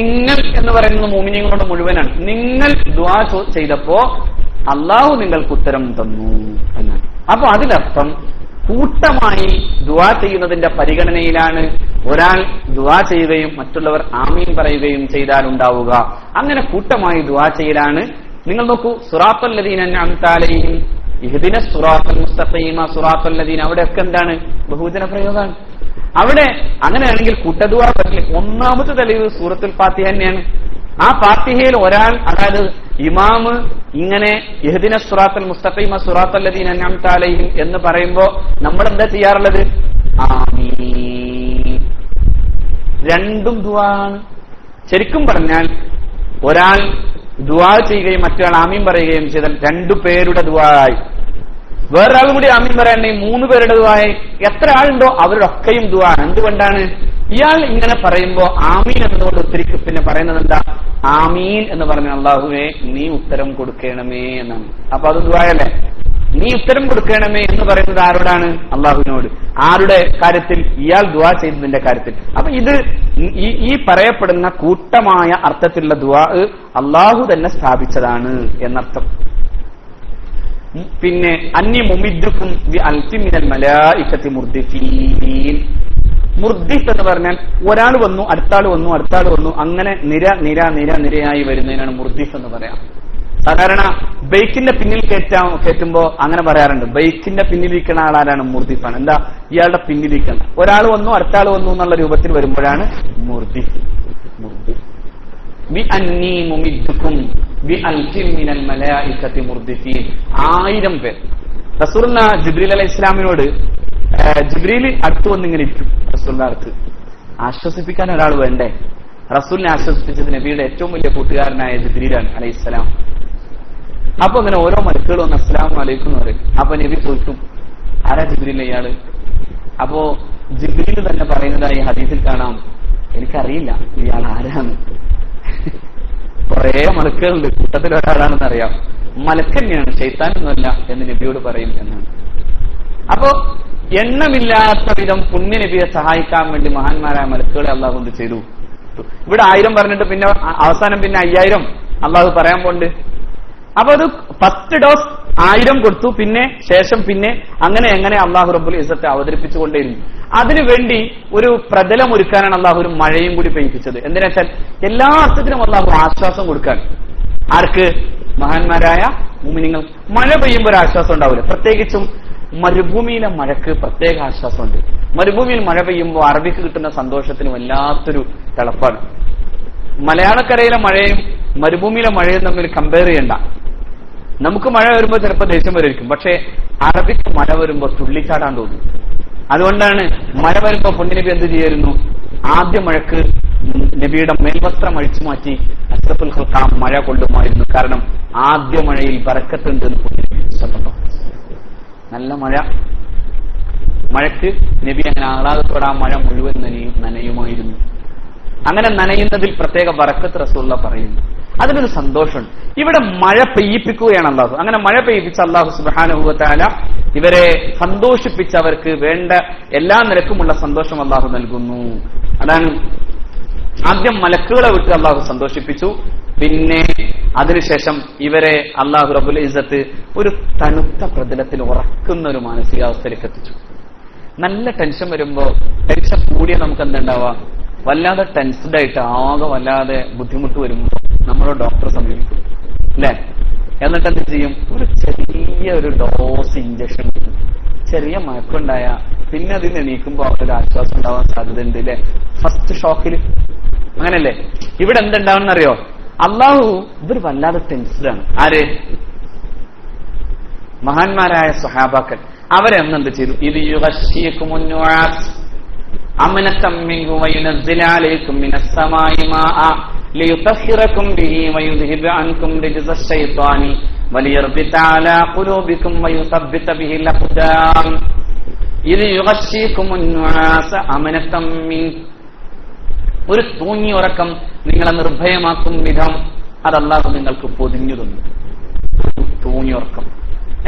എന്ന് പറയുന്നത് മുഅ്മിനീങ്ങളോട് മുഴുവനാണ്. നിങ്ങൾ ദുആ ചെയ്തപ്പോ അള്ളാഹു നിങ്ങൾക്ക് ഉത്തരം തന്നു എന്നാണ്. അപ്പൊ അതിനർത്ഥം കൂട്ടമായി ദുആ ചെയ്യുന്നതിന്റെ പരിഗണനയിലാണ് ഒരാൾ ദുആ ചെയ്യുകയും മറ്റുള്ളവർ ആമീൻ പറയുകയും ചെയ്താൽ ഉണ്ടാവുക. അങ്ങനെ കൂട്ടമായി ദുആ ചെയ്യലാണ്. നിങ്ങൾ നോക്കൂ, സിറാത്തൽ ലദീന അൻഅംത അലൈഹിം ഇഹ്ദിനസ് സിറാത്തൽ മുസ്തഖീമ സിറാത്തൽ ലദീന, അവിടെയൊക്കെ എന്താണ്? ബഹുവചന പ്രയോഗമാണ്. അവിടെ അങ്ങനെയാണെങ്കിൽ കൂട്ടദുആ പറ്റില്ല. ഒന്നാമത്തെ തെളിവ് സൂറത്തുൽ ഫാത്തിഹ തന്നെയാണ്. ആ ഫാത്തിഹയിൽ ഒരാൾ, അതായത് ഇമാമ് ഇങ്ങനെ ഇഹ്ദിനസ് സിറാത്തൽ മുസ്തഖീമ സിറാത്തൽ ലദീന അൻഅംത അലൈഹിം എന്ന് പറയുമ്പോ നമ്മൾ എന്താ ചെയ്യാറുള്ളത്? ആമീൻ. രണ്ടും ദുആ ആണ്. ശരിക്കും പറഞ്ഞാൽ ഒരാൾ ദുആ ചെയ്യുകയും മറ്റൊരാൾ ആമീൻ പറയുകയും ചെയ്താൽ 2 പേരുടെ ദുആ ആയി. വേറൊരാളും കൂടി ആമീൻ പറയാനുണ്ടെങ്കിൽ 3 പേരുടെ ദുആ. എത്ര ആളുണ്ടോ അവരുടെ ഒക്കെയും ദുആ. എന്തുകൊണ്ടാണ്? ഇയാൾ ഇങ്ങനെ പറയുമ്പോ ആമീൻ എന്നതുകൊണ്ട് ഉത്തരിക്കും. പിന്നെ പറയുന്നത് എന്താ? ആമീൻ എന്ന് പറഞ്ഞ അള്ളാഹുവേ നീ ഉത്തരം കൊടുക്കണമേ എന്നാണ്. അപ്പൊ അത് ദുആയല്ലേ? നീ ഉത്തരം കൊടുക്കണമേ എന്ന് പറയുന്നത് ആരോടാണ്? അള്ളാഹുവിനോട്. ആരുടെ കാര്യത്തിൽ? ഇയാൾ ദുആ ചെയ്തതിന്റെ കാര്യത്തിൽ. അപ്പൊ ഇത് ഈ പറയപ്പെടുന്ന കൂട്ടമായ അർത്ഥത്തിലുള്ള ദുആ അള്ളാഹു തന്നെ സ്ഥാപിച്ചതാണ് എന്നർത്ഥം. പിന്നെ അന്നി മുമിദ്ദുക്കും ബി അൽഫി മിനൽ മലായികത്തി മുർദിഫീൻ. മുർദിഫ് എന്ന് പറഞ്ഞാൽ ഒരാൾ വന്നു, അടുത്താൾ വന്നു, അടുത്താൾ വന്നു, അങ്ങനെ നിരയായി വരുന്നതിനാണ് മുർദിഫ് എന്ന് പറയാം. സാധാരണ ബൈക്കിന്റെ പിന്നിൽ കയറ്റുമ്പോ അങ്ങനെ പറയാറുണ്ട്. ബൈക്കിന്റെ പിന്നിലിരിക്കുന്ന ആളാരാണ്? മുർദിഫാണ്. എന്താ? ഇയാളുടെ പിന്നിലിരിക്കണം. ഒരാൾ വന്നു, അടുത്താൾ വന്നു എന്നുള്ള രൂപത്തിൽ വരുമ്പോഴാണ് മുർദിഫ്. ബി അന്നി മുമിദ്ദുക്കും ബി അൽഫിൻ മിനൽ മലായികത്തി മുർദിഫീൻ. 1000 പേർ. റസൂലുള്ളാ ജിബ്രീൽ അലൈഹി ഇസ്ലാമിനോട് ജിബ്രീൽ അടുത്ത് വന്നിങ്ങനെ ഇരിക്കും. റസൂലിന്റെ അടുത്ത് ആശ്വസിപ്പിക്കാൻ ഒരാൾ വേണ്ടേ? റസൂലിനെ ആശ്വസിപ്പിച്ചത് നബിയുടെ ഏറ്റവും വലിയ കൂട്ടുകാരനായ ജിബ്രീലാണ് അലൈഹിസ്സലാം. അപ്പൊ അങ്ങനെ ഓരോ മലക്കുകൾ വന്ന് അസ്സലാമു അലൈക്കും എന്ന് പറയും. അപ്പൊ നബി ചോദിക്കും, ആരാ ജിബ്രീൽ ഇയാള്? അപ്പോ ജിബ്രീൽ തന്നെ പറയുന്നതായി ഹദീസിൽ കാണാം, എനിക്കറിയില്ല ഇയാൾ ആരാണ്. കുറെ മലക്കുകളുണ്ട്, കൂട്ടത്തിൽ ഒരാളാണെന്ന് അറിയാം. മലക്കന്നെയാണ്, ശൈത്താനൊന്നുമല്ല എന്ന് നബിയോട് പറയും എന്നാണ്. അപ്പോ എണ്ണമില്ലാത്ത വിധം പുണ്യ നബിയെ സഹായിക്കാൻ വേണ്ടി മഹാന്മാരായ മലക്കുകളെ അള്ളാഹു കൊണ്ട് ചെയ്തു. ഇവിടെ 1000 പറഞ്ഞിട്ട് പിന്നെ അവസാനം പിന്നെ 5000 അള്ളാഹു പറയാൻ പോണ്ട്. അപ്പൊ അത് ഫസ്റ്റ് ഡോസ് 1000 കൊടുത്തു. പിന്നെ ശേഷം പിന്നെ അങ്ങനെ അള്ളാഹു റബ്ബുൽ ഇസ്സത്ത് അവതരിപ്പിച്ചുകൊണ്ടേയിരുന്നു. അതിനുവേണ്ടി ഒരു പ്രതലം ഒരുക്കാനാണ് അള്ളാഹു ഒരു മഴയും കൂടി പെയ്യിപ്പിച്ചത്. എന്തിനാ വെച്ചാൽ എല്ലാ അർത്ഥത്തിനും അള്ളാഹു ആശ്വാസം കൊടുക്കാൻ. ആർക്ക്? മഹാന്മാരായ മുഅ്മിനീങ്ങൾ. മഴ പെയ്യുമ്പോൾ ഒരു ആശ്വാസം ഉണ്ടാവില്ല. പ്രത്യേകിച്ചും മരുഭൂമിയിലെ മഴക്ക് പ്രത്യേക ആശ്വാസമുണ്ട്. മരുഭൂമിയിൽ മഴ പെയ്യുമ്പോൾ അറബിക്ക് കിട്ടുന്ന സന്തോഷത്തിന് വല്ലാത്തൊരു തിളപ്പാണ്. മലയാളക്കരയിലെ മഴയും മരുഭൂമിയിലെ മഴയും തമ്മിൽ കമ്പയർ ചെയ്യണ്ട. നമുക്ക് മഴ വരുമ്പോൾ ചിലപ്പോൾ ദേഷ്യം വരിക്കും, പക്ഷേ അറബിക്ക് മഴ വരുമ്പോൾ തുള്ളിച്ചാടാൻ തോന്നും. അതുകൊണ്ടാണ് മഴ വരുമ്പോൾ പൊന്നിനബി എന്ത് ചെയ്യായിരുന്നു? ആദ്യ മഴക്ക് നബിയുടെ മേൽവസ്ത്രം അഴിച്ചു മാറ്റി അഷ്റഫുൽ ഖൽഖ് മഴ കൊള്ളുമായിരുന്നു. കാരണം ആദ്യ മഴയിൽ ബറക്കത്തുണ്ട് എന്ന് പൊന്നിനബി സ്വല്ലല്ലാഹു അലൈഹി വസല്ലം. നല്ല മഴക്ക് നബി അങ്ങനെ ആഹ്ലാദത്തോടെ ആ മഴ മുഴുവൻ നനയുമായിരുന്നു. അങ്ങനെ നനയുന്നതിൽ പ്രത്യേക ബറക്കത്ത് റസൂലുള്ളാഹി പറയുന്നു. അതിനൊരു സന്തോഷമുണ്ട്. ഇവിടെ മഴ പെയ്യിപ്പിക്കുകയാണ് അള്ളാഹു. അങ്ങനെ മഴ പെയ്യിപ്പിച്ച അള്ളാഹു സുബ്ഹാനഹു വ തആല ഇവരെ സന്തോഷിപ്പിച്ചവർക്ക് വേണ്ട എല്ലാ നിലക്കുമുള്ള സന്തോഷം അള്ളാഹു നൽകുന്നു. അതാണ് ആദ്യം മലക്കുകളെ വിട്ട് അള്ളാഹു സന്തോഷിപ്പിച്ചു. പിന്നെ അതിനുശേഷം ഇവരെ അള്ളാഹു റബ്ബുൽ ഇസ്സത്ത് ഒരു തണുത്ത പ്രതലത്തിൽ ഉറക്കുന്ന ഒരു മാനസികാവസ്ഥയിലേക്ക് എത്തിച്ചു. നല്ല ടെൻഷൻ വരുമ്പോ, ടെൻഷൻ കൂടിയ നമുക്ക് എന്തുണ്ടാവുക? വല്ലാതെ ടെൻസ്ഡ് ആയിട്ട് ആകെ വല്ലാതെ ബുദ്ധിമുട്ട് വരുമ്പോൾ നമ്മൾ ഡോക്ടറെ സമീപിക്കും അല്ലെ? എന്നിട്ട് എന്ത് ചെയ്യും? ഒരു ഡോസ് ഇഞ്ചക്ഷൻ കിട്ടും. ചെറിയ മയക്കുണ്ടായ പിന്നെ അതിന് എണീക്കുമ്പോൾ അവരൊരു ആശ്വാസം ഉണ്ടാവാൻ സാധ്യതയുണ്ട് അല്ലെ? ഫസ്റ്റ് ഷോക്കിൽ അങ്ങനല്ലേ? ഇവിടെ എന്തുണ്ടാവുന്ന അറിയോ? അള്ളാഹു ഇവർ വല്ലാതെ ടെൻസ്ഡ് ആണ്. ആര്? മഹാന്മാരായ സ്വഹാബാക്കൾ. അവരെന്ത് ചെയ്തു? ഇത് അമനതം മിൻഹു വയുനസ്സിലു അലൈക്കും മിനസ്സമാഇ മാഅ ലിയുതഹിറകും ബിഹി വയുദ്ഹിബ അൻകും റിജ്സ ശൈത്വാനി വലിയർബിത അലാ ഖുലൂബികും വയുസബ്ബിത ബിഹിൽ അഖ്ദാം. ഇത് യുഗശീകുമുന്നാസ അമനതം മിൻ, ഒരു തൂങ്ങി ഉറക്കം നിങ്ങളെ നിർഭയമാക്കും വിധം അത് അല്ലാഹു നിങ്ങൾക്ക് പൊതിഞ്ഞു തന്നു. തൂങ്ങി ഉറക്കം,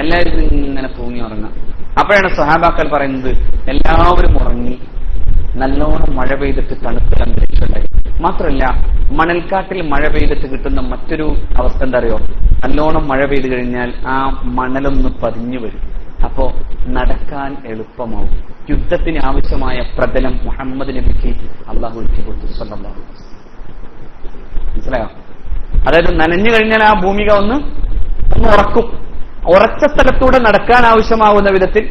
എല്ലാവരും ഇങ്ങനെ തൂങ്ങി ഉറങ്ങാം. അപ്പോഴാണ് സ്വഹാബാക്കൾ പറയുന്നത് എല്ലാവരും ഉറങ്ങി. നല്ലോണം മഴ പെയ്തിട്ട് തണുത്ത അന്തരീക്ഷം ഉണ്ടായി. മാത്രമല്ല മണൽക്കാട്ടിൽ മഴ പെയ്തിട്ട് കിട്ടുന്ന മറ്റൊരു അവസ്ഥ എന്താ അറിയോ? നല്ലോണം മഴ പെയ്തു കഴിഞ്ഞാൽ ആ മണലൊന്ന് പതിഞ്ഞു വരും. അപ്പോ നടക്കാൻ എളുപ്പമാവും. യുദ്ധത്തിന് ആവശ്യമായ പ്രതലം മുഹമ്മദ് നബിക്ക് അള്ളാഹു ഒരുക്കി കൊടുത്തു സ്വല്ലല്ലാഹു അലൈഹി വസല്ലം. മനസ്സിലായോ? അതായത് നനഞ്ഞു കഴിഞ്ഞാൽ ആ ഭൂമിക ഒന്ന് ഉറക്കും. ഉറച്ച സ്ഥലത്തൂടെ നടക്കാൻ ആവശ്യമാവുന്ന വിധത്തിൽ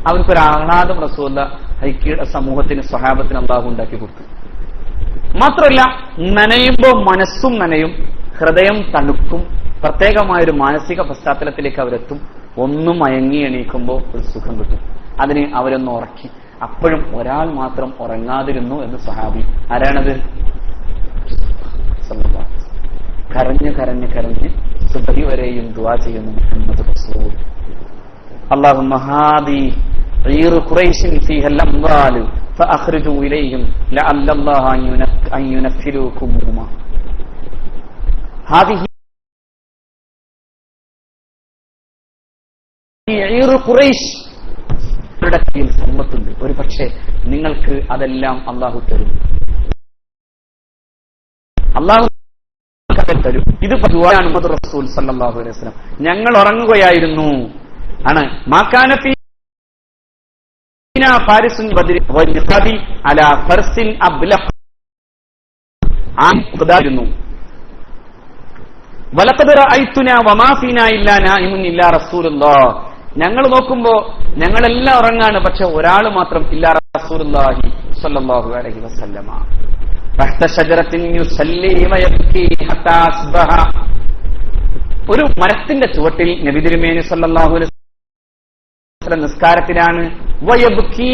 അവർക്കൊരു ആഹ്ലാദം റസൂലുള്ളാഹി ഹൈക്കിയുടെ സമൂഹത്തിന് സ്വഹാബത്തിന് അള്ളാഹു ഉണ്ടാക്കി കൊടുത്തു. മാത്രമല്ല നനയുമ്പോൾ മനസ്സും നനയും, ഹൃദയം തണുക്കും. പ്രത്യേകമായൊരു മാനസിക പശ്ചാത്തലത്തിലേക്ക് അവരെത്തും. ഒന്നും മയങ്ങി എണീക്കുമ്പോൾ ഒരു സുഖം കിട്ടും. അതിന് അവരൊന്ന് ഉറക്കി. അപ്പോഴും ഒരാൾ മാത്രം ഉറങ്ങാതിരുന്നു എന്ന് സ്വഹാബി. ആരാണത്? കരഞ്ഞ് കരഞ്ഞ് കരഞ്ഞ് സുബഹി വരെയും ദുആ ചെയ്യുന്ന മുഹമ്മദ് റസൂൽ. അല്ലാഹുമ്മ ഹാദി ഈറു ഖുറൈശിൻ ഫീഹൽ അംവാൽ ഫഅഖ്രിജു ഇലൈഹിം ലഅല്ലല്ലാഹു അൻ യുനഫിലുകും ഹാദിഹി ഈറു ഖുറൈശ് യുടെ കയ്യിൽ സമ്പത്തുണ്ട്, ഒരു പക്ഷേ നിങ്ങൾക്ക് അതെല്ലാം അല്ലാഹു തരും. അല്ലാഹു തരും. ഇത് ദുആയാണ് മുഹമ്മദ് റസൂൽ സല്ലല്ലാഹു അലൈഹി വസല്ലം. ഞങ്ങൾ ഉറങ്ങുകയായിരുന്നു ആണ് മാകാന ഫീനാ ഫാരിസുൻ ബദ്രി വനിഖദി അലാ ഫർസിൻ അബ്ലഖ് ആയിരുന്നു വലഖദ് റഅയ്തുനാ വമാ ഫീനാ ഇല്ലാ നായിമുൻ ഇല്ലാ റസൂലുള്ളാഹ്. ഞങ്ങൾ നോക്കുമ്പോ ഞങ്ങളെല്ലാം ഉറങ്ങാണ്, പക്ഷെ ഒരാൾ മാത്രം ഇല്ലാ റസൂലുള്ളാഹി സ്വല്ലല്ലാഹു അലൈഹി വസല്ലമ. തഹ്ത ശജറത്തിൻ യുസല്ലി വയബ്കി ഹത്താ അസ്ബഹ. ഒരു മരത്തിന്റെ ചുവട്ടിൽ നബി തിരുമേനി സ്വല്ലല്ലാഹു അലൈഹി വസല്ലം നിസ്കാരത്തിലാണ്. വയബ്കി,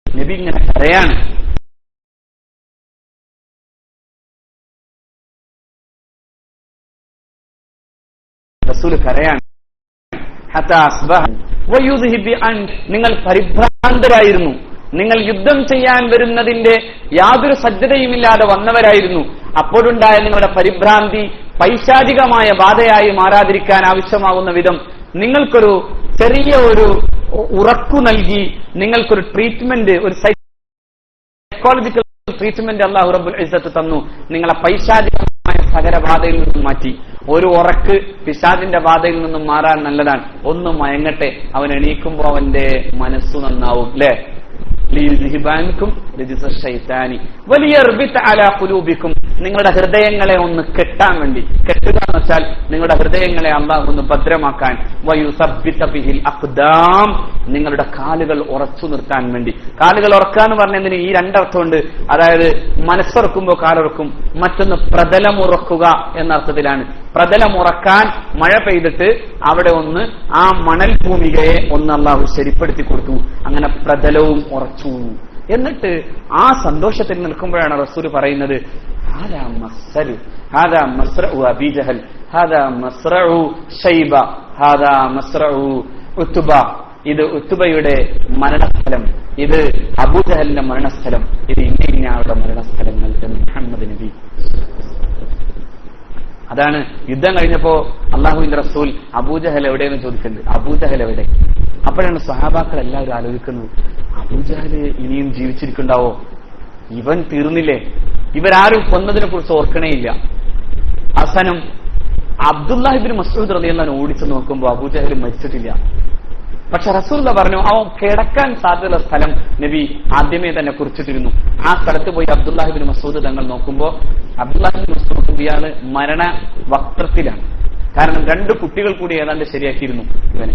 നബി ഇങ്ങനെ കരയാണ്. റസൂൽ കരയാണ്. ഹത്താ അസ്ബഹ വയുദ്ഹിബി അൻ. നിങ്ങൾ പരിഭ്രാന്തരായിരുന്നു, നിങ്ങൾ യുദ്ധം ചെയ്യാൻ വരുന്നതിന്റെ യാതൊരു സജ്ജതയുമില്ലാതെ വന്നവരായിരുന്നു. അപ്പോഴുണ്ടായ നിങ്ങളുടെ പരിഭ്രാന്തി പൈശാചികമായ ബാധയായി മാറാതിരിക്കാൻ ആവശ്യമാകുന്ന വിധം നിങ്ങൾക്കൊരു ചെറിയ ഒരു ഉറക്കു നൽകി, നിങ്ങൾക്കൊരു ട്രീറ്റ്മെന്റ്, ഒരു സൈക്കോളജിക്കൽ ട്രീറ്റ്മെന്റ് അല്ലാഹു റബ്ബുൽ ഇസ്സത്ത് തന്നു. നിങ്ങളെ പൈശാചികമായ സകല ബാധയിൽ നിന്നും മാറ്റി. ഒരു ഉറക്ക് പിശാചിന്റെ ബാധയിൽ നിന്നും മാറാൻ നല്ലതാണ്. ഒന്ന് മയങ്ങട്ടെ, അവൻ എണീക്കുമ്പോ അവന്റെ മനസ്സു നന്നാവും. അല്ലെ, നിങ്ങളുടെ ഹൃദയങ്ങളെ ഒന്ന് കെട്ടാൻ വേണ്ടി, കെട്ടുക എന്ന് വെച്ചാൽ നിങ്ങളുടെ ഹൃദയങ്ങളെ അല്ലാഹു ഒന്ന് ഭദ്രമാക്കാൻ, നിങ്ങളുടെ കാലുകൾ ഉറച്ചു നിർത്താൻ വേണ്ടി. കാലുകൾ ഉറക്കാന്ന് പറഞ്ഞതിന് ഈ രണ്ടർത്ഥമുണ്ട്. അതായത് മനസ്സുറക്കുമ്പോൾ കാലുറക്കും, മറ്റൊന്ന് പ്രതലമുറക്കുക എന്നർത്ഥത്തിലാണ്. പ്രതലമുറക്കാൻ മഴ പെയ്തിട്ട് അവിടെ ഒന്ന് ആ മണൽ ഭൂമികയെ ഒന്ന് അല്ലാഹു ശരിപ്പെടുത്തി കൊടുത്തു. അങ്ങനെ പ്രതലവും ഉറച്ചു. എന്നിട്ട് ആ സന്തോഷത്തിൽ നിൽക്കുമ്പോഴാണ് റസൂൽ പറയുന്നത്, ഹാദാ മസ്റഉ, ഹാദാ മസ്റഉ അബീ ജഹൽ, ഹാദാ മസ്റഉ ശൈബ, ഹാദാ മസ്റഉ ഉത്ബ. ഇത് ഉത്ബയുടെ മരണസ്ഥലം, ഇത് അബൂജഹലിന്റെ മരണസ്ഥലം, ഇത് ഇന്നയാളുടെ മരണസ്ഥലങ്ങൾ എന്ന് മുഹമ്മദ് നബി. അതാണ് യുദ്ധം കഴിഞ്ഞപ്പോ അള്ളാഹുവിന്റെ റസൂൽ അബൂജഹൽ എവിടെയെന്ന് ചോദിക്കുന്നുണ്ട്. അബൂജഹൽ എവിടെ? അപ്പോഴാണ് സ്വഹാബാക്കൾ എല്ലാവരും ആലോചിക്കുന്നത്, അബൂജഹൽ ഇനിയും ജീവിച്ചിരിക്കുന്നുണ്ടാവോ? ഇവൻ തീർന്നില്ലേ? ഇവരാരും കൊന്നതിനെ കുറിച്ച് ഓർക്കണേയില്ല. അവസാനം അബ്ദുല്ലാഹി ഇബ്നു മസ്ഊദ് റളിയല്ലാഹു അൻഹു ഓടിച്ചു നോക്കുമ്പോൾ അബൂജഹൽ മരിച്ചിട്ടില്ല. പക്ഷെ റസൂലുള്ളാ പറഞ്ഞു, അവൻ കിടക്കാൻ സാധ്യതയുള്ള സ്ഥലം നബി ആദ്യമേ തന്നെ കുറിച്ചിട്ടിരുന്നു. ആ സ്ഥലത്ത് പോയി അബ്ദുല്ലാഹി ഇബ്നു മസ്ഊദ് തങ്ങൾ നോക്കുമ്പോൾ അബ്ദുല്ലാഹി ഇബ്നു മസ്ഊദ് ഇയാള് മരണ വക്ത്രത്തിലാണ്. കാരണം 2 കുട്ടികൾ കൂടി ഏതാണ്ട് ശരിയാക്കിയിരുന്നു ഇവനെ.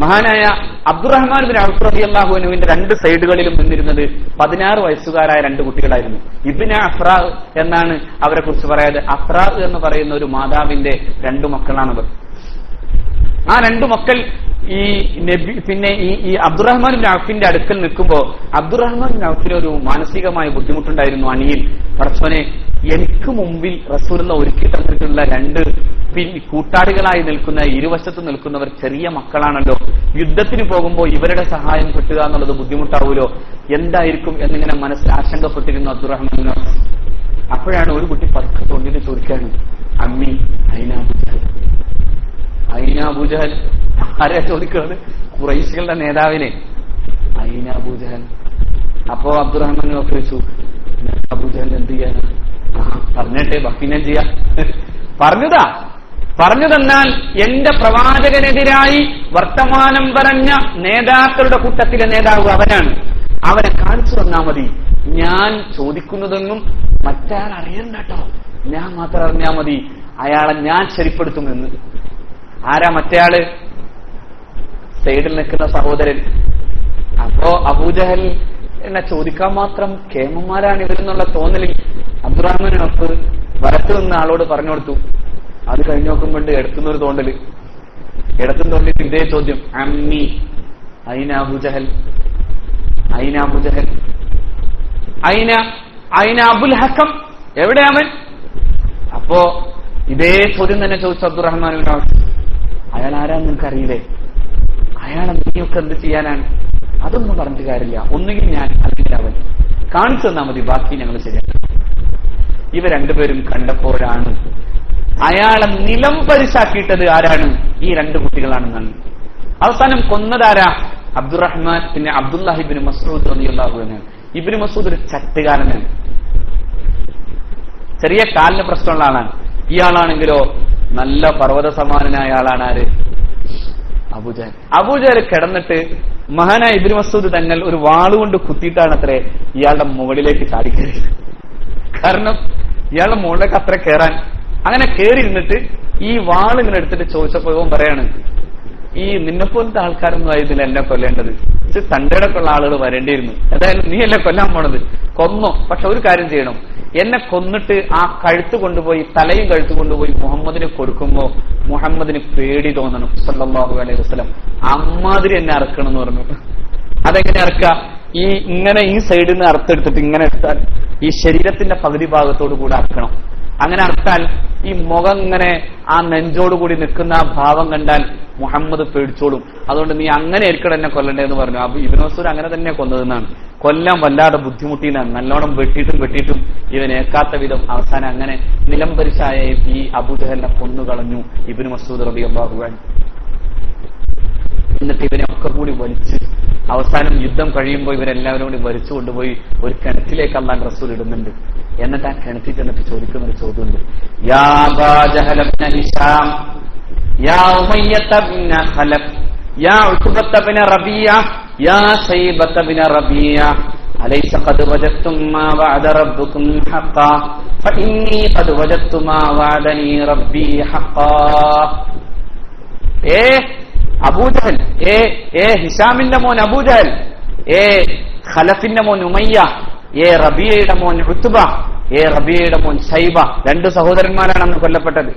മഹാനായ അബ്ദുറഹ്മാൻ ബിൻ ഔഫ് റളിയല്ലാഹു അൻഹുവിന്റെ 2 സൈഡുകളിലും നിന്നിരുന്നത് 16 വയസ്സുകാരായ 2 കുട്ടികളായിരുന്നു. ഇബ്നു അഫ്രാ എന്നാണ് അവരെ കുറിച്ച് പറയാതെ. അഫ്രാ എന്ന് പറയുന്ന ഒരു മാതാവിന്റെ 2 മക്കളാണവർ. ആ 2 മക്കൾ ഈ നബി പിന്നെ ഈ അബ്ദുറഹ്മാൻ ബിൻ ഔഫിന്റെ അടുക്കൽ നിൽക്കുമ്പോൾ അബ്ദുറഹ്മാൻ ബിൻ ഔഫിന് ഒരു മാനസികമായ ബുദ്ധിമുട്ടുണ്ടായിരുന്നു. അണിയിൽ പടച്ചോനെ, എനിക്ക് മുമ്പിൽ റസൂലുള്ള ഒരുക്കി തന്നിട്ടുള്ള 2 കൂട്ടാളികളായി നിൽക്കുന്ന, ഇരുവശത്ത് നിൽക്കുന്നവർ ചെറിയ മക്കളാണല്ലോ. യുദ്ധത്തിന് പോകുമ്പോൾ ഇവരുടെ സഹായം കിട്ടുക എന്നുള്ളത് ബുദ്ധിമുട്ടാവൂലോ, എന്തായിരിക്കും എന്നിങ്ങനെ മനസ്സിൽ ആശങ്കപ്പെട്ടിരുന്നു അബ്ദുറഹ്മാൻ ബിൻ ഔഫ്. അപ്പോഴാണ് ഒരു കുട്ടി പതുക്കെ തോന്നിയിട്ട് ചോദിക്കാണ്, അമ്മി ഐനാ അബൂജഹൽ, ഐനാ അബൂജഹൽ. ആരെയാ ചോദിക്കുന്നത്? ഖുറൈശികളുടെ നേതാവിനെ, ഐനാ അബൂജഹൽ. അപ്പോ അബ്ദുറഹ്മാൻ ബിൻ ഔഫ് ചോദിച്ചു, അബൂജഹൽ എന്ത് ചെയ്യാനാ? പറഞ്ഞിട്ടെ, ബാക്കി ഞാൻ ചെയ്യാം. പറഞ്ഞു തന്നാൽ എന്റെ പ്രവാചകനെതിരായി വർത്തമാനം പറഞ്ഞ നേതാക്കളുടെ കൂട്ടത്തിലെ നേതാവ് അവനാണ്. അവനെ കാണിച്ചു തന്നാ മതി. ഞാൻ ചോദിക്കുന്നതൊന്നും മറ്റാൾ അറിയണ്ട കേട്ടോ, ഞാൻ മാത്രം അറിഞ്ഞാ മതി. അയാളെ ഞാൻ ശരിപ്പെടുത്തുമെന്ന്. ആരാ മറ്റേയാള്? സൈഡിൽ നിൽക്കുന്ന സഹോദരൻ. അപ്പോ അബൂജഹൽ എന്നെ ചോദിക്കാൻ മാത്രം കേമന്മാരാണ് ഇവരെന്നുള്ള തോന്നലിൽ അബ്ദുറഹ്മാൻ ഔഫ് വലത്തു നിന്ന ആളോട് പറഞ്ഞു കൊടുത്തു. അത് കഴിഞ്ഞു നോക്കുമ്പോണ്ട് എടുത്തുന്നൊരു തോണ്ടല്, ഇടത്തും തോണ്ടിട്ട് ഇതേ ചോദ്യം, അമ്മി ഐന അബൂജഹൽ, ഐന അബൂജഹൽ, ഐന അബുൽ ഹക്കം, എവിടെ അവൻ? അപ്പോ ഇതേ ചോദ്യം തന്നെ ചോദിച്ചു അബ്ദുറഹ്മാൻ ഇബ്നു ഔഫ്. അയാൾ ആരാന്ന് നിനക്കറിയില്ലേ? അയാളെ നീയൊക്കെ എന്ത് ചെയ്യാനാണ്? അതൊന്നും പറഞ്ഞിട്ട് കാര്യമില്ല. ഒന്നുകിൽ ഞാൻ അല്ലെങ്കിൽ അവൻ കാണിച്ചു തന്നാൽ മതി, ബാക്കി ഞങ്ങൾ ശരിയാക്കാം. ഇവ രണ്ടുപേരും കണ്ടപ്പോഴാണ് അയാളെ നിലം പരിശാക്കിയിട്ടത് ആരാണ്? ഈ രണ്ട് കുട്ടികളാണെന്നാണ്. അവസാനം കൊന്നതാരാ? അബ്ദുറഹ്മാൻ പിന്നെ അബ്ദുല്ലാഹി ഇബ്നു മസ്ഊദ് റളിയല്ലാഹു അൻഹു. ഇബ്നു മസ്ഊദ് ഒരു ചട്ടുകാരനാണ്, ചെറിയ കാലിന് പ്രശ്നമുള്ള ആളാണ്. ഇയാളാണെങ്കിലോ നല്ല പർവ്വത സമാനനായ ആളാണ്. ആര്? അബൂജഹൽ. അബൂജഹൽ കിടന്നിട്ട് മഹാനായ ഇബ്നു മസ്ഊദ് തങ്ങൾ ഒരു വാളുകൊണ്ട് കുത്തിയിട്ടാണ് അത്രേ ഇയാളുടെ മുകളിലേക്ക് ചാടിക്കയറിയത്. കാരണം ഇയാളുടെ മുകളിലേക്ക് അത്ര കയറാൻ അങ്ങനെ കയറി ഇരുന്നിട്ട് ഈ വാൾ ഇങ്ങനെ എടുത്തിട്ട് ചോദിച്ചപ്പോ ഇവൻ പറയാണ്, ഈ നിന്നെപ്പോലത്തെ ആൾക്കാരൊന്നും ആയതിൽ എന്നെ കൊല്ലേണ്ടത്, ഇത് തണ്ടേടൊക്കെ ഉള്ള ആളുകൾ വരേണ്ടിയിരുന്നു. ഏതായാലും നീ എന്നെ കൊല്ലാൻ പോണത്, കൊന്നോ. പക്ഷെ ഒരു കാര്യം ചെയ്യണം, എന്നെ കൊന്നിട്ട് ആ കഴുത്ത് കൊണ്ടുപോയി, തലയും കഴുത്ത് കൊണ്ടുപോയി മുഹമ്മദിന് കൊടുക്കുമ്പോ മുഹമ്മദിന് പേടി തോന്നണം സല്ലല്ലാഹു അലൈഹി വസല്ലം. അമ്മാതിരി എന്നെ അറക്കണം എന്ന് പറഞ്ഞു. അതെങ്ങനെ അറക്കുക? ഇങ്ങനെ ഈ സൈഡിൽ നിന്ന് അറുത്തെടുത്തിട്ട് ഇങ്ങനെ എടുത്താൽ ഈ ശരീരത്തിന്റെ പകുതി ഭാഗത്തോടു കൂടെ അറക്കണം. അങ്ങനെ അറുത്താൽ ഈ മുഖം ഇങ്ങനെ ആ നെഞ്ചോടുകൂടി നിൽക്കുന്ന ആ ഭാവം കണ്ടാൽ മുഹമ്മദ് പേടിച്ചോളും. അതുകൊണ്ട് നീ അങ്ങനെ ആയിരിക്കണം എന്നെ കൊല്ലണ്ടേന്ന് പറഞ്ഞു. അപ്പൊ ഇബ്നു മസ്ഊദ് അങ്ങനെ തന്നെ കൊന്നതെന്നാണ്. കൊല്ലാൻ വല്ലാതെ ബുദ്ധിമുട്ടിയെന്നാണ്. നല്ലോണം വെട്ടിയിട്ടും ഇവൻ ഏക്കാത്ത വിധം അവസാനം അങ്ങനെ നിലംപരിശായ ഈ അബൂജഹലിനെ കൊന്നുകളഞ്ഞു ഇബ്നു മസ്ഊദ് റളിയല്ലാഹു അൻഹു. എന്നിട്ട് ഇവനെ ഒക്കെ കൂടി വലിച്ച് അവസാനം യുദ്ധം കഴിയുമ്പോൾ ഇവരെല്ലാവരും കൂടി വലിച്ചു കൊണ്ടുപോയി ഒരു കിണറ്റിലേക്ക് അല്ലാഹ് റസൂൽ ഇടുന്നുണ്ട്. എന്നിട്ട് ആ കിണറ്റിൽ ചെന്നിട്ട് ചോദിക്കുന്ന ഒരു ചോദ്യമുണ്ട്, യാ അബാ ജഹൽ ഇബ്നു ഹിശാം, യാ ഉമയ്യത ഇബ്നു ഖലഫ്, യാ ഉത്ബത ഇബ്നു റബീഅ, യാ ശൈബത ഇബ്നു റബീഅ, അലൈസ ഖദ് വജദ്തും മാ വഅദ റബ്ബുകും ഹഖ്ഖാ ഫഇന്നി ഖദ് വജദ്തു മാ വഅദനി റബ്ബി ഹഖ്ഖാ. അബൂജഹൽ, ഹിശാമിന്റെ മോൻ അബൂജഹൽ, ഖലഫിന്റെ മോൻ ഉമയ്യ, റബീഅയുടെ മോൻ ഉത്ബ, റബീഅയുടെ മോൻ ശൈബ. രണ്ട് സഹോദരന്മാരാണ് അന്ന് കൊല്ലപ്പെട്ടത്.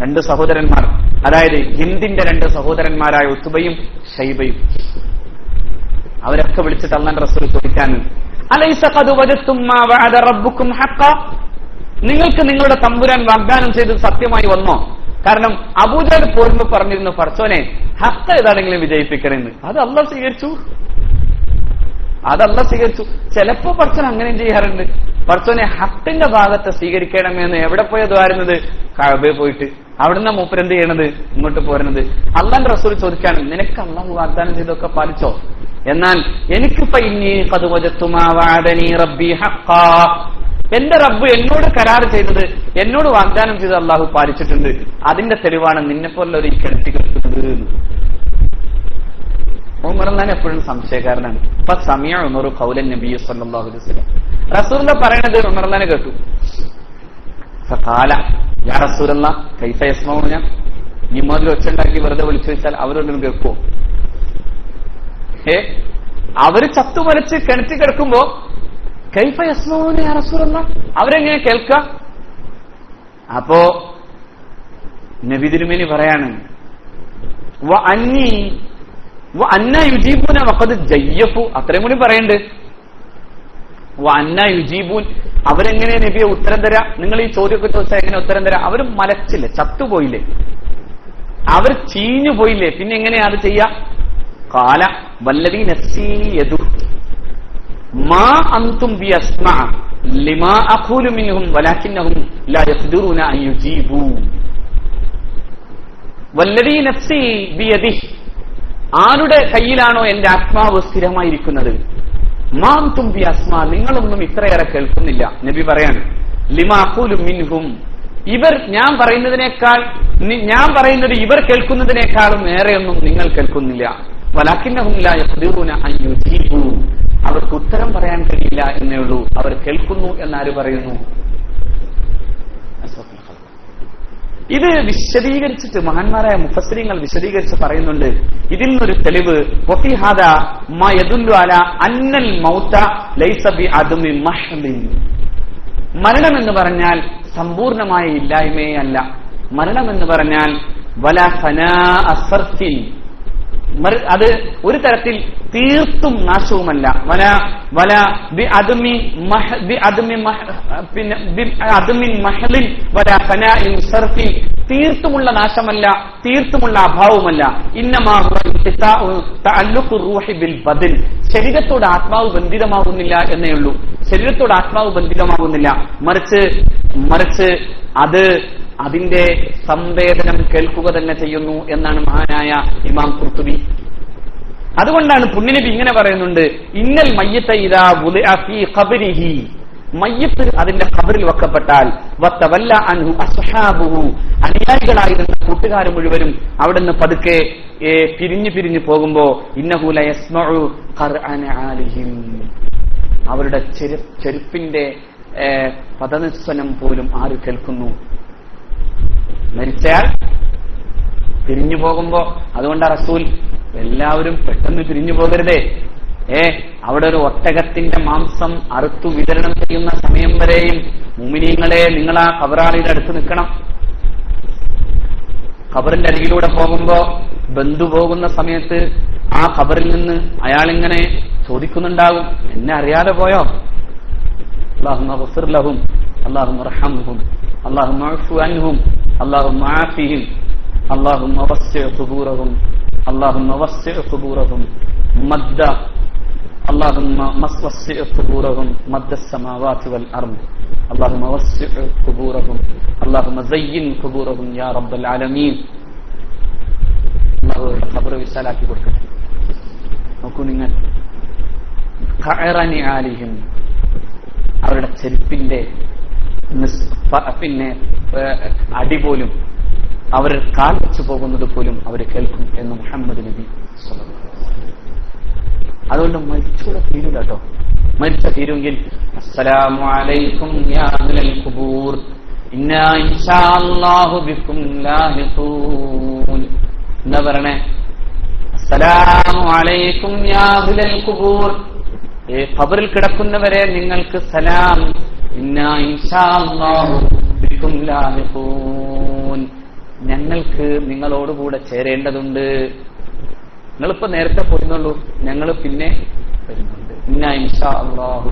രണ്ട് സഹോദരന്മാർ, അതായത് ഹിന്ദിന്റെ രണ്ട് സഹോദരന്മാരായ ഉത്ബയും ശൈബയും. അവരൊക്കെ വിളിച്ചിട്ട് അല്ലാഹുവിന്റെ റസൂൽ ചോദിക്കാണ്, അലൈസ ഖദ് വജദ്തും മാ വഅദ റബ്ബുകും ഹഖ്ഖാ, നിങ്ങൾക്ക് നിങ്ങളുടെ തമ്പുരാൻ വാഗ്ദാനം ചെയ്തത് സത്യമായി വന്നോ? കാരണം അബൂജഹൽ പോരുമ്പോ പറഞ്ഞിരുന്നു, പടച്ചോനെ ഹഖ് ഏതാണെങ്കിലും വിജയിപ്പിക്കണമെന്ന്. അത് അല്ലാഹ് സ്വീകരിച്ചു. ചിലപ്പോ പടച്ചോൻ അങ്ങനെയും ചെയ്യാറുണ്ട്. പടച്ചോനെ ഹക്കിന്റെ ഭാഗത്തെ സ്വീകരിക്കണമെന്ന് എവിടെ പോയി ദ്വാരുന്നത്? കഅബയിൽ പോയിട്ട്. അവിടുന്ന് മൂപ്പരെന്ത് ചെയ്യണത്? ഇങ്ങോട്ട് പോരുന്നത്. അല്ലാഹുവിന്റെ റസൂൽ ചോദിക്കാണ്, നിനക്ക് അല്ലാഹു വാഗ്ദാനം ചെയ്തൊക്കെ പാലിച്ചോ? എന്നാൽ എനിക്കിപ്പോ ഇന്നീ ഖദ് വജദ്തു മാ വഅദനി റബ്ബി ഹഖ്ഖാ, എന്റെ റബ്ബ് എന്നോട് കരാർ ചെയ്തത്, എന്നോട് വാഗ്ദാനം ചെയ്ത് അള്ളാഹു പാലിച്ചിട്ടുണ്ട്. അതിന്റെ തെളിവാണ് നിന്നെപ്പോലുള്ള ഒരു കിണറ്റി കിടക്കുന്നത്. ഉമർ എപ്പോഴും സംശയക്കാരനാണ്. ഇപ്പൊ സമയ ഉമർ ഖൗലൻ നബി സല്ലല്ലാഹു അലൈഹി വസല്ലം, റസൂലുള്ളാഹി പറയണത് ഉമർ കേട്ടു. ഫഖാല യാ റസൂലല്ലാഹ് കൈഫ യസ്മഊന, നിമ്മതിൽ ഒച്ചുണ്ടാക്കി വെറുതെ വിളിച്ചു വെച്ചാൽ അവരൊന്നും കേൾക്കുമോ? അവര് ചത്തുമലച്ച് കിണറ്റി കിടക്കുമ്പോ കൈഫ യസ്മഊന യാ റസൂലല്ലാഹ്, അവരെങ്ങനെ കേൾക്കുക? അപ്പോ നബി തിരുമേനി പറയാണ്, വ അന്നി വ അന്ന യുജീബൂന വഖദ് ജയ്യഫു, അത്രയും കൂടി പറയണ്ട്. വ അന്ന യുജീബൂൻ, അവരെങ്ങനെ നബിയെ ഉത്തരം തരാ? നിങ്ങൾ ഈ ചോദ്യമൊക്കെ ചോദിച്ചാൽ എങ്ങനെ ഉത്തരം തരാ? അവർ മലച്ചില്ലേ, ചത്തുപോയില്ലേ, അവർ ചീഞ്ഞു പോയില്ലേ, പിന്നെ എങ്ങനെയാ അത് ചെയ്യാ? ഖാല വല്ലദീ നഫ്സീ യദു മാ അൻതും ബിഅസ്മഅ ലിമാ അഖൂലു മിൻഹും വലാകിന്നഹും ലാ യഖ്ദിറൂന അൻ യുജീബൂ. വല്ലദീ നഫ്സീ ബിയദിഹി, ആരുടെ കയ്യിലാണോ എന്റെ ആത്മാവ് സ്ഥിരമായിരിക്കുന്നത്, മാ അൻതും ബിഅസ്മഅ, നിങ്ങളൊന്നും ഇത്രയേറെ കേൾക്കുന്നില്ല. നബി പറയാണ്, ലിമാ അഖൂലു മിൻഹും, ഇവർ ഞാൻ പറയുന്നത് ഇവർ കേൾക്കുന്നതിനേക്കാളും ഏറെയൊന്നും നിങ്ങൾ കേൾക്കുന്നില്ല. വലാകിന്നഹും ലാ യഖ്ദിറൂന അൻ യുജീബൂ, അവർക്ക് ഉത്തരം പറയാൻ കഴിയില്ല എന്നേ ഉള്ളൂ. അവർ കേൾക്കുന്നു എന്നാര് പറയുന്നു? ഇത് വിശദീകരിച്ചിട്ട് മഹാന്മാരായ മുഫസ്സിരീങ്ങൾ വിശദീകരിച്ച് പറയുന്നുണ്ട്. ഇതിൽ നിന്നൊരു തെളിവ്, വഫീ ഹാദാ മാ യദുല്ലു അലാ അന്നൽ മൗത ലൈസ ബിഅദമി മഹ്ലിൻ, മരണം എന്ന് പറഞ്ഞാൽ സമ്പൂർണമായ ഇല്ലായ്മയെ അല്ല. മരണം എന്ന് പറഞ്ഞാൽ വലാ ഫനാഅ സർഫിൻ, അത് ഒരു തരത്തിൽ തീർത്തും നാശവുമല്ല. തീർത്തുമുള്ള നാശമല്ല, തീർത്തുമുള്ള അഭാവമല്ല. ശരീരത്തോട് ആത്മാവ് ബന്ധിതമാകുന്നില്ല എന്നേ ഉള്ളൂ. ശരീരത്തോട് ആത്മാവ് ബന്ധിതമാകുന്നില്ല, മറിച്ച് അത് അതിന്റെ സംവേദനം കേൾക്കുക തന്നെ ചെയ്യുന്നു എന്നാണ് മഹാനായ ഇമാം ഖുർത്തുബി. അതുകൊണ്ടാണ് പുണ്യനബി ഇങ്ങനെ പറയുന്നുണ്ട്, ഇന്നൽ മയ്യിത ഇദാ വുദിഅ ഫീ ഖബ്രിഹി, മയ്യിത്ത് അതിന്റെ ഖബറിൽ വെക്കപ്പെട്ടാൽ വതവല്ല അൻഹു അസ്ഹാബുഹു, അനുയായികളായിരുന്ന കൂട്ടുകാർ മുഴുവനും അവിടുന്ന് പതുക്കെ പിരിഞ്ഞു പോകുമ്പോ ഇന്നഹു ലയസ്മഉ ഖർഅന ആലിഹിം, അവരുടെ ചെരുപ്പിന്റെ പദനിസ്വനം പോലും ആര് കേൾക്കുന്നു? മരിച്ചയാൾ പിരിഞ്ഞു പോകുമ്പോ. അതുകൊണ്ടാ റസൂൽ എല്ലാവരും പെട്ടെന്ന് പിരിഞ്ഞു പോകരുതേ. അവിടെ ഒരു ഒട്ടകത്തിന്റെ മാംസം അറുത്തു വിതരണം ചെയ്യുന്ന സമയം വരെയും മുഅ്മിനീങ്ങളെ നിങ്ങൾ ആ ഖബറാളിയുടെ അടുത്ത് നിൽക്കണം. ഖബറിന്റെ അരികിലൂടെ പോകുമ്പോ ബന്ധു പോകുന്ന സമയത്ത് ആ ഖബറിൽ നിന്ന് അയാളിങ്ങനെ ചോദിക്കുന്നുണ്ടാകും, എന്നെ അറിയാതെ പോയോ? അല്ലാഹുമ്മ ഗ്ഫിർ ലഹും, അല്ലാഹുമ്മ അർഹംഹും, അല്ലാഹുമ്മ അഫു അൻഹും, അല്ലാഹുമ്മ ആഫിഹിം, അല്ലാഹുമ്മ വസ്സിഅ ഖുബൂറഹും, അല്ലാഹുമ്മ വസ്സിഅ ഖുബൂറഹും മദ്ദ, അല്ലാഹുമ്മ വസ്സിഅ ഖുബൂറഹും മദ്ദ السماوات والارض, അല്ലാഹുമ്മ വസ്സിഅ ഖുബൂറഹും, അല്ലാഹുമ്മ സയ്യിൻ ഖുബൂറഹും യാ റബ്ബൽ ആലമീൻ. അല്ലാഹുവിന്റെ ഖബർ വിശാലാക്കി കൊടുക്കട്ടെ. നോക്കൂ നിങ്ങൾ, ഖഅറനി ആലിഹിം, അവരുടെ ചെരുപ്പിന്റെ പിന്നെ അടി പോലും, അവർ കാൽ വെച്ചു പോകുന്നത് പോലും അവർ കേൾക്കും എന്ന് മുഹമ്മദ് നബി സ്വല്ലല്ലാഹു അലൈഹി വസല്ലം. അതുകൊണ്ട് മരിച്ചൂടെ തീരൂല കേട്ടോ. മരിച്ച തീരുമെങ്കിൽ അസ്സലാമു അലൈക്കും യാ അഹ്ലൽ ഖുബൂർ ഇന്നാ ഇൻഷാ അല്ലാഹു ബിക്കും ലാഹിഖൂൻ എന്താ പറയണേ? അസ്സലാമു അലൈക്കും യാ അഹ്ലൽ ഖുബൂർ, ഖബറിൽ കിടക്കുന്നവരെ നിങ്ങൾക്ക് സലാം. ഇന്നാ ഇൻഷാ അല്ലാഹു ബിക്കും ലാഹിഖൂൻ, ഞങ്ങൾക്ക് നിങ്ങളോടുകൂടെ ചേരേണ്ടതുണ്ട്. നിങ്ങളിപ്പോ നേരത്തെ പോയിരുന്നുള്ളൂ, ഞങ്ങൾ പിന്നെ വരുന്നുണ്ട്. ഇന്നാ ഇൻഷാ അല്ലാഹു.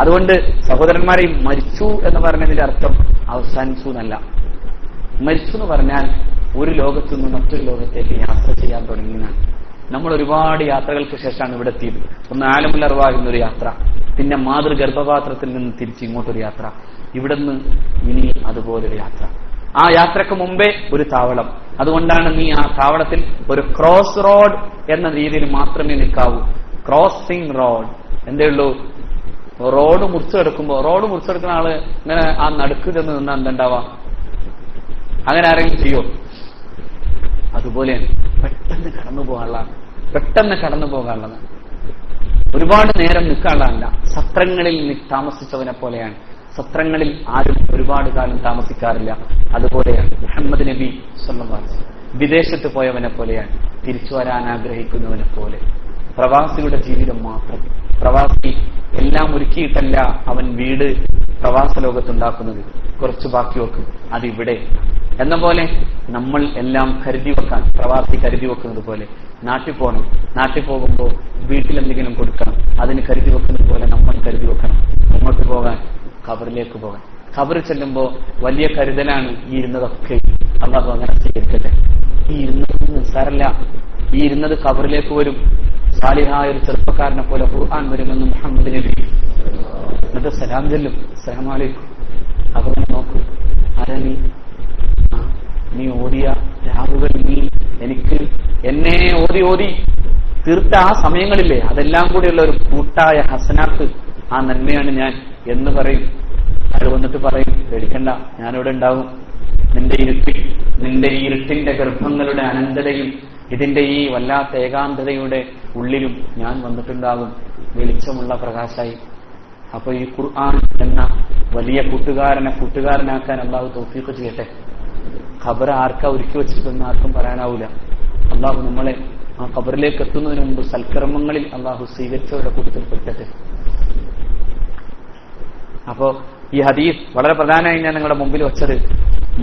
അതുകൊണ്ട് സഹോദരന്മാരെ, മരിച്ചു എന്ന് പറഞ്ഞതിന്റെ അർത്ഥം അവസാനിച്ചു എന്നല്ല. മരിച്ചു എന്ന് പറഞ്ഞാൽ ഒരു ലോകത്തു നിന്ന് മറ്റൊരു ലോകത്തേക്ക് യാത്ര ചെയ്യാൻ തുടങ്ങിയാണ്. നമ്മൾ ഒരുപാട് യാത്രകൾക്ക് ശേഷമാണ് ഇവിടെ എത്തിയത്. ഒന്ന് ആലമുൽ അർവാഹ് എന്നൊരു യാത്ര, പിന്നെ മാതൃഗർഭപാത്രത്തിൽ നിന്ന് തിരിച്ച് ഇങ്ങോട്ടൊരു യാത്ര, ഇവിടുന്ന് ഇനി അതുപോലൊരു യാത്ര. ആ യാത്രക്ക് മുമ്പേ ഒരു താവളം. അതുകൊണ്ടാണ് നീ ആ താവളത്തിൽ ഒരു ക്രോസ് റോഡ് എന്ന രീതിയിൽ മാത്രമേ നിൽക്കാവൂ. ക്രോസിംഗ് റോഡ് എന്തേ ഉള്ളൂ? റോഡ് മുറിച്ചെടുക്കുന്ന ആള് ഇങ്ങനെ ആ നടുക്ക് ചെന്ന് നിന്നാ എന്തുണ്ടാവാ? അങ്ങനെ ആരെങ്കിലും ചെയ്യോ? അതുപോലെ പെട്ടെന്ന് കടന്നു പോകാനുള്ളതാണ്. ഒരുപാട് നേരം നിൽക്കാനുള്ളതല്ല. സത്രങ്ങളിൽ താമസിച്ചവനെ പോലെയാണ്. സത്രങ്ങളിൽ ആരും ഒരുപാട് കാലം താമസിക്കാറില്ല. അതുപോലെയാണ് മുഹമ്മദ് നബി സ്വല്ലല്ലാഹു അലൈഹി വസല്ലം. വിദേശത്ത് പോയവനെ പോലെയാണ്, തിരിച്ചു വരാൻ ആഗ്രഹിക്കുന്നവനെ പോലെ. പ്രവാസിയുടെ ജീവിതം മാത്രം. പ്രവാസി എല്ലാം ഒരുക്കിയിട്ടല്ല അവൻ വീട് പ്രവാസ ലോകത്തുണ്ടാക്കുന്നത്. കുറച്ച് ബാക്കി വെക്കും, അതിവിടെ എന്ന പോലെ നമ്മൾ എല്ലാം കരുതി വെക്കാൻ പ്രവാസി കരുതി വെക്കുന്നത് പോലെ നാട്ടിൽ പോകണം. നാട്ടിൽ പോകുമ്പോൾ വീട്ടിലെന്തെങ്കിലും കൊടുക്കണം, അതിന് കരുതി വെക്കുന്നത് പോലെ നമ്മൾ കരുതി വെക്കണം. അങ്ങോട്ട് പോകാൻ, ഖബറിലേക്ക് പോകാൻ. ഖബറിൽ ചെല്ലുമ്പോൾ വലിയ കരുതലാണ് ഈ ഇരുന്നതൊക്കെ. അല്ലാഹു അങ്ങനെ സ്വീകരിക്കട്ടെ. ഈ ഇരുന്നത് നിസ്സാരല്ല. ഈ ഇരുന്നത് ഖബറിലേക്ക് വരും. സാലിഹായ ഒരു ചെറുപ്പക്കാരനെ പോലെ ഖുർആൻ വരുമെന്ന് മുഹമ്മദ് നബി. എന്നിട്ട് സലാം ചെല്ലും, അസ്സലാമു അലൈക്കും. ഖബറിനെ നോക്കൂ, ആരാ നീ ഓടിയ രാവുകൾ, നീ എനിക്ക് എന്നെ ഓതി തീർത്ത ആ സമയങ്ങളില്ലേ, അതെല്ലാം കൂടിയുള്ള ഒരു കൂട്ടായ ഹസനാത്ത്, ആ നന്മയാണ് ഞാൻ എന്ന് പറയും. ആര് വന്നിട്ട് പറയും, പേടിക്കണ്ട, ഞാനിവിടെ ഉണ്ടാവും. നിന്റെ ഈ ഇരുട്ടിന്റെ ഗർഭങ്ങളുടെ അനന്തതയും ഇതിന്റെ ഈ വല്ലാത്ത ഏകാന്തതയുടെ ഉള്ളിലും ഞാൻ വന്നിട്ടുണ്ടാകും, വെളിച്ചമുള്ള പ്രകാശായി. അപ്പൊ ഈ ഖുർആൻ എന്ന വലിയ കൂട്ടുകാരനാക്കാൻ അള്ളാഹു തൗഫീഖ് ചെയ്യട്ടെ. ഖബർ ആർക്കാ ഒരുക്കി വെച്ചിട്ടെന്ന് ആർക്കും പറയാനാവൂല. അള്ളാഹു നമ്മളെ ആ ഖബറിലേക്ക് എത്തുന്നതിന് മുമ്പ് സൽക്കർമ്മങ്ങളിൽ അള്ളാഹു സ്വീകരിച്ചവരുടെ കൂട്ടത്തിൽ പെട്ടട്ടെ. അപ്പോ ഈ ഹദീസ് വളരെ പ്രധാനമായി ഞാൻ നിങ്ങളുടെ മുമ്പിൽ വെച്ചത്,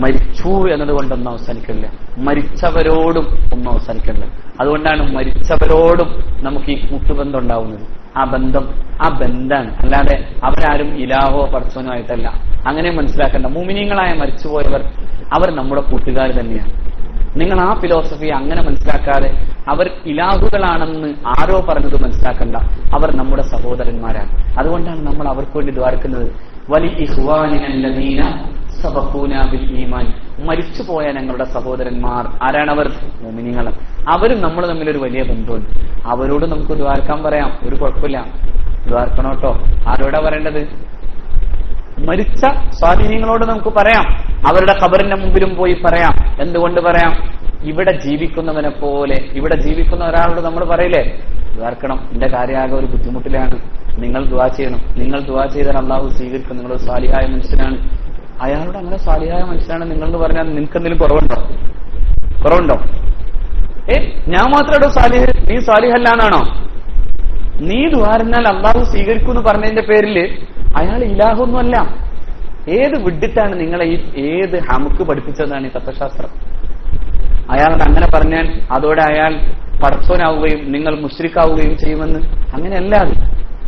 മരിച്ചു എന്നതുകൊണ്ടൊന്നും അവസാനിക്കില്ല, മരിച്ചവരോടും ഒന്നും അവസാനിക്കില്ല. അതുകൊണ്ടാണ് മരിച്ചവരോടും നമുക്ക് ഈ കൂട്ടുബന്ധം ഉണ്ടാവുന്നത്. ആ ബന്ധാണ്, അല്ലാതെ അവരാരും ഇലാഹോ പടച്ചോനോ ആയിട്ടല്ല. അങ്ങനെ മനസ്സിലാക്കേണ്ട. മുഅ്മിനീങ്ങളായ മരിച്ചുപോയവർ അവർ നമ്മുടെ കൂട്ടുകാർ തന്നെയാണ്. നിങ്ങൾ ആ ഫിലോസഫി അങ്ങനെ മനസ്സിലാക്കാതെ അവർ ഇലാഹുകളാണെന്ന് ആരോ പറഞ്ഞത് മനസ്സിലാക്കണ്ട. അവർ നമ്മുടെ സഹോദരന്മാരാണ്. അതുകൊണ്ടാണ് നമ്മൾ അവർക്ക് വേണ്ടി ദ്വാരക്കുന്നത്. വലി ഇഖ്വാനിനല്ലദീന സബഖൂനാ ബിൽ ഈമാൻ. മരിച്ചുപോയ ഞങ്ങളുടെ സഹോദരന്മാർ ആരാണവർ? മുഅ്മിനീങ്ങൾ. അവരും നമ്മൾ തമ്മിലൊരു വലിയ ബന്ധമുണ്ട്. അവരോട് നമുക്ക് ദ്വാരക്കാൻ പറയാം, ഒരു കുഴപ്പമില്ല. ദ്വാരക്കണോട്ടോ. ആരോടാ പറയേണ്ടത്? മരിച്ച സ്വാധീനങ്ങളോട് നമുക്ക് പറയാം. അവരുടെ ഖബറിന്റെ മുമ്പിലും പോയി പറയാം. എന്തുകൊണ്ട് പറയാം? ഇവിടെ ജീവിക്കുന്നവനെ പോലെ, ഇവിടെ ജീവിക്കുന്ന ഒരാളോട് നമ്മൾ പറയില്ലേ, ദ്വാർക്കണം, എന്റെ കാര്യമാകെ ഒരു ബുദ്ധിമുട്ടിലാണ്, നിങ്ങൾ ദുആ ചെയ്യണം. നിങ്ങൾ ദുആ ചെയ്താൽ അള്ളാഹു സ്വീകരിക്കും, നിങ്ങൾ സാലിഹായ മനുഷ്യനാണ്. അയാളോട് അങ്ങനെ സാലിഹായ മനുഷ്യനാണ് നിങ്ങളെന്ന് പറഞ്ഞാൽ നിനക്കെന്തെങ്കിലും കുറവുണ്ടോ? ഞാൻ മാത്രമേ സാലിഹ്, നീ സാലിഹല്ലാന്നാണോ? നീ ദ്വാരന്നാൽ അള്ളാഹു സ്വീകരിക്കും എന്ന് പറഞ്ഞതിന്റെ പേരിൽ അയാൾ ഇലാഹൊന്നുമല്ല. ഏത് വിഡിത്താണ് നിങ്ങളെ ഏത് ഹമുക്ക് പഠിപ്പിച്ചതാണ് ഈ തത്വശാസ്ത്രം? അയാളോട് അങ്ങനെ പറഞ്ഞാൽ അതോടെ അയാൾ പടച്ചോനാവുകയും നിങ്ങൾ മുശ്രിക്കാവുകയും ചെയ്യുമെന്ന് അങ്ങനെയല്ല. അത്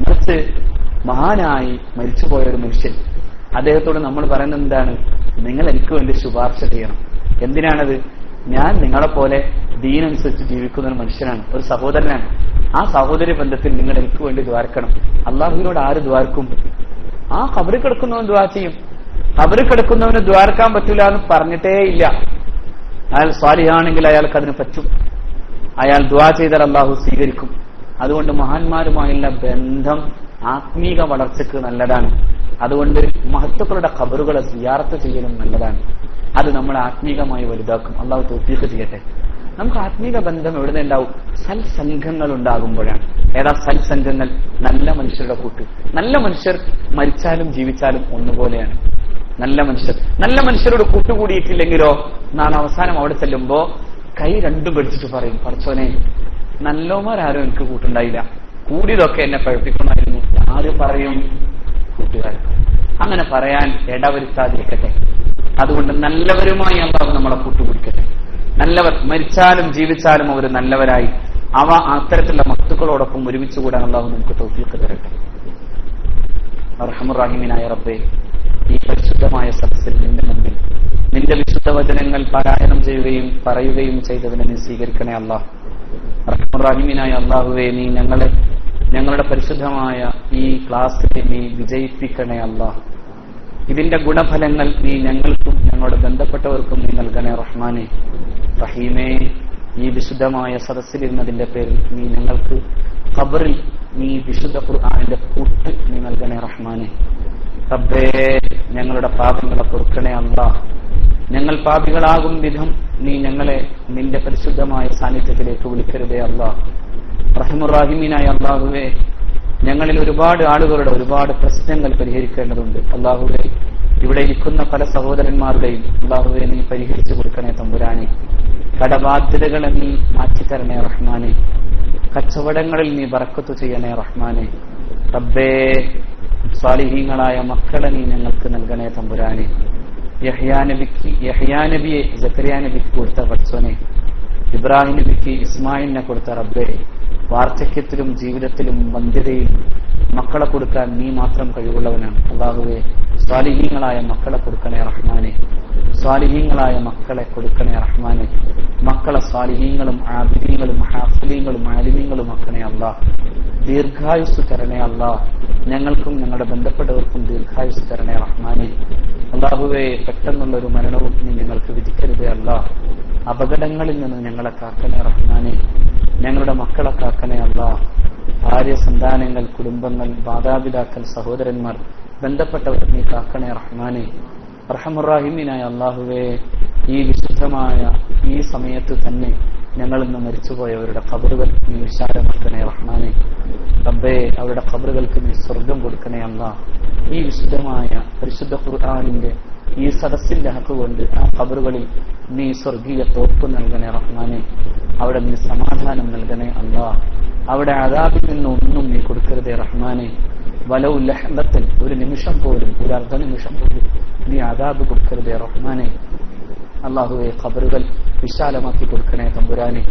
മറിച്ച് മഹാനായി മരിച്ചുപോയ ഒരു മനുഷ്യൻ, അദ്ദേഹത്തോട് നമ്മൾ പറയുന്നത് എന്താണ്? നിങ്ങൾ എനിക്ക് വേണ്ടി ശുപാർശ ചെയ്യണം. എന്തിനാണത്? ഞാൻ നിങ്ങളെപ്പോലെ ദീനനുസരിച്ച് ജീവിക്കുന്ന ഒരു മനുഷ്യനാണ്, ഒരു സഹോദരനാണ്. ആ സഹോദര ബന്ധത്തിൽ നിങ്ങൾ എനിക്ക് വേണ്ടി ദ്വാരക്കണം. അള്ളാഹുവിനോട് ആര് ദ്വാരക്കും? ആ ഖബറിൽ കിടക്കുന്നവൻ ദ്വാ ചെയ്യും. ഖബറിൽ കിടക്കുന്നവന് ദ്വാരക്കാൻ പറ്റൂല എന്ന് പറഞ്ഞിട്ടേ ഇല്ല. അയാൾ സ്വാലിഹാണെങ്കിൽ അയാൾക്ക് അതിന് പറ്റും. അയാൾ ദ്വാ ചെയ്താൽ അള്ളാഹു സ്വീകരിക്കും. അതുകൊണ്ട് മഹാന്മാരുമായുള്ള ബന്ധം ആത്മീക വളർച്ചയ്ക്ക് നല്ലതാണ്. അതുകൊണ്ട് മഹത്തുക്കളുടെ ഖബറുകളെ സിയാറത്ത് ചെയ്യലും നല്ലതാണ്. അത് നമ്മൾ ആത്മീകമായി വലുതാക്കും. അള്ളാഹു തൗഫീഖ് ചെയ്യട്ടെ. നമുക്ക് ആത്മീക ബന്ധം എവിടെ ഉണ്ടാവും? സൽസംഘങ്ങൾ ഉണ്ടാകുമ്പോഴാണ്. ഏതാ സൽസംഘങ്ങൾ? നല്ല മനുഷ്യരുടെ കൂട്ട്. നല്ല മനുഷ്യർ മരിച്ചാലും ജീവിച്ചാലും ഒന്നുപോലെയാണ്. നല്ല മനുഷ്യരോട് കൂട്ടുകൂടിയിട്ടില്ലെങ്കിലോ നാളെ അവസാനം അവിടെ ചെല്ലുമ്പോ കൈ രണ്ടും പിടിച്ചിട്ട് പറയും, പടച്ചോനെ, നല്ലോമാരാരും എനിക്ക് കൂട്ടുണ്ടായില്ല, കൂടിയതൊക്കെ എന്നെ പഴപ്പിക്കണമായിരുന്നു. ആര് പറയും? കൂട്ടുകാർക്ക്. അങ്ങനെ പറയാൻ ഇടവരുത്താതിരിക്കട്ടെ. അതുകൊണ്ട് നല്ലവരുമായി അള്ളാഹു നമ്മളെ കൂട്ടുപിടിക്കട്ടെ. നല്ലവർ മരിച്ചാലും ജീവിച്ചാലും അവർ നല്ലവരായി അത്തരത്തിലുള്ള മക്കളോടൊപ്പം ഒരുമിച്ച് കൂടാൻ അള്ളാഹു നമുക്ക് തൗഫീഖ് തരട്ടെ. അർഹമുർ റഹീമിനായ റബ്ബേ, ഈ പരിശുദ്ധമായ സദസ്സിൽ നിന്റെ മുമ്പിൽ നിന്റെ വിശുദ്ധ വചനങ്ങൾ പാരായണം ചെയ്യുകയും പറയുകയും ചെയ്തതിനെ നീ സ്വീകരിക്കണേ അല്ലാഹ്. അർഹമുർ റഹീമിനായ അള്ളാഹുവേ, നീ ഞങ്ങളുടെ പരിശുദ്ധമായ ഈ ക്ലാസ്സിനെ നീ വിജയിപ്പിക്കണേ അല്ലാഹ്. ഇതിന്റെ ഗുണഫലങ്ങൾ നീ ഞങ്ങൾക്കും ഞങ്ങളുടെ ബന്ധപ്പെട്ടവർക്കും നീ നൽകണേ റഹ്മാനെ. റഹീമേ, ഈ വിശുദ്ധമായ സദസ്സിലിരുന്നതിന്റെ പേരിൽ നീ ഞങ്ങൾക്ക് ഖബറിൽ നീ വിശുദ്ധ ഖുർആനിന്റെ കൂട്ട് നീ നൽകണേ റഹ്മാനെ. റബ്ബേ, ഞങ്ങളുടെ പാപങ്ങളെ പൊറുക്കണേ അല്ലാഹ്. ഞങ്ങൾ പാപികളാകും വിധം നീ ഞങ്ങളെ നിന്റെ പരിശുദ്ധമായ സാന്നിധ്യത്തിലേക്ക് വിളിക്കരുതേ അല്ലാഹ്. റഹീമുർ റഹീമിനായ അല്ലാഹുവേ, ഞങ്ങളിൽ ഒരുപാട് ആളുകളുടെ ഒരുപാട് പ്രശ്നങ്ങൾ പരിഹരിക്കേണ്ടതുണ്ട്. അല്ലാഹുവേ, ഇവിടെ ഇരിക്കുന്ന പല സഹോദരന്മാരുടെയും അല്ലാഹുവേ നീ പരിഹരിച്ചു കൊടുക്കണേ തമ്പുരാനെ. കടബാധ്യതകളെ നീ മാറ്റിത്തരണേ റഹ്മാനെ. കച്ചവടങ്ങളിൽ നീ ബറക്കത്ത് ചെയ്യണേ റഹ്മാനെ. റബ്ബേ, സ്വാലിഹീങ്ങളായ മക്കളെ നീ ഞങ്ങൾക്ക് നൽകണേ തമ്പുരാനെ. യഹ്യാ നബിയെ സക്കരിയ നബിക്ക് കൊടുത്ത പടച്ചോനെ, ഇബ്രാഹിം നബിക്ക് ഇസ്മായിലിനെ കൊടുത്ത റബ്ബേ, വാർദ്ധക്യത്തിലും ജീവിതത്തിലും വന്ധ്യതയിലും മക്കളെ കൊടുക്കാൻ നീ മാത്രം കഴിവുള്ളവനാണ്. അല്ലാഹുവേ, സ്വാലിഹീങ്ങളായ മക്കളെ കൊടുക്കണേ റഹ്മാനെ. സ്വാലിഹീങ്ങളായ മക്കളെ കൊടുക്കണേ റഹ്മാനെ. മക്കളെ സ്വാലിഹീങ്ങളും ആബിദീങ്ങളും ഹാഫിലീങ്ങളും ആലിമീങ്ങളും ആക്കണേ അല്ലാഹ്. ദീർഘായുസ് തരണേ അല്ലാഹ്. ഞങ്ങൾക്കും ഞങ്ങളുടെ ബന്ധപ്പെട്ടവർക്കും ദീർഘായുസ് തരണേ റഹ്മാനെ. അല്ലാഹുവേ, പെട്ടെന്നുള്ളൊരു മരണവും നീ ഞങ്ങൾക്ക് വിധിക്കരുതേ അല്ലാഹ്. അപകടങ്ങളിൽ നിന്ന് ഞങ്ങളെ കാക്കണേ റഹ്മാനെ. ഞങ്ങളുടെ മക്കളെ കാക്കണേ അല്ലാഹ്. ഭാര്യ, സന്താനങ്ങൾ, കുടുംബങ്ങൾ, മാതാപിതാക്കൾ, സഹോദരന്മാർ, ബന്ധപ്പെട്ടവർ നീ കാക്കണേ റഹ്മാനെ. റഹ്മുർ റഹീമിനായ അല്ലാഹുവേ, ഈ വിശുദ്ധമായ ഈ സമയത്ത് തന്നെ ഞങ്ങൾ ഇന്ന് മരിച്ചുപോയവരുടെ ഖബറുകൾ നീ വിശാലമാക്കണേ റഹ്മാനെ. റബ്ബേ, അവരുടെ ഖബറുകൾക്ക് നീ സ്വർഗം കൊടുക്കണേ അല്ലാഹ്. ഈ വിശുദ്ധമായ പരിശുദ്ധ ഖുർആനിന്റെ ഈ സദസ്സിന്റെ ഹക്ക് കൊണ്ട് ആ ഖബറുകളിൽ നീ സ്വർഗീയ തോപ്പ് നൽകണേ റഹ്മാനെ. അവിടെ നീ സമാധാനം നൽകണേ അല്ലാഹ്. അവിടെ അദാബിൽ നിന്നൊന്നും നീ കൊടുക്കരുതേ റഹ്മാനെ. വലൗ ലഹ്ദത്തൻ, ഒരു നിമിഷം പോലും, ഒരു അർദ്ധനിമിഷം പോലും നീ അദാബ് കൊടുക്കരുതേ റഹ്മാനെ. അള്ളാഹുവെ ഖബറുകൾ വിശാലമാക്കി കൊടുക്കണേ തമ്പുരാനെ.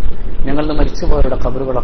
ഞങ്ങളുടെ മരിച്ചുപോയവരുടെ ഖബറുകൾ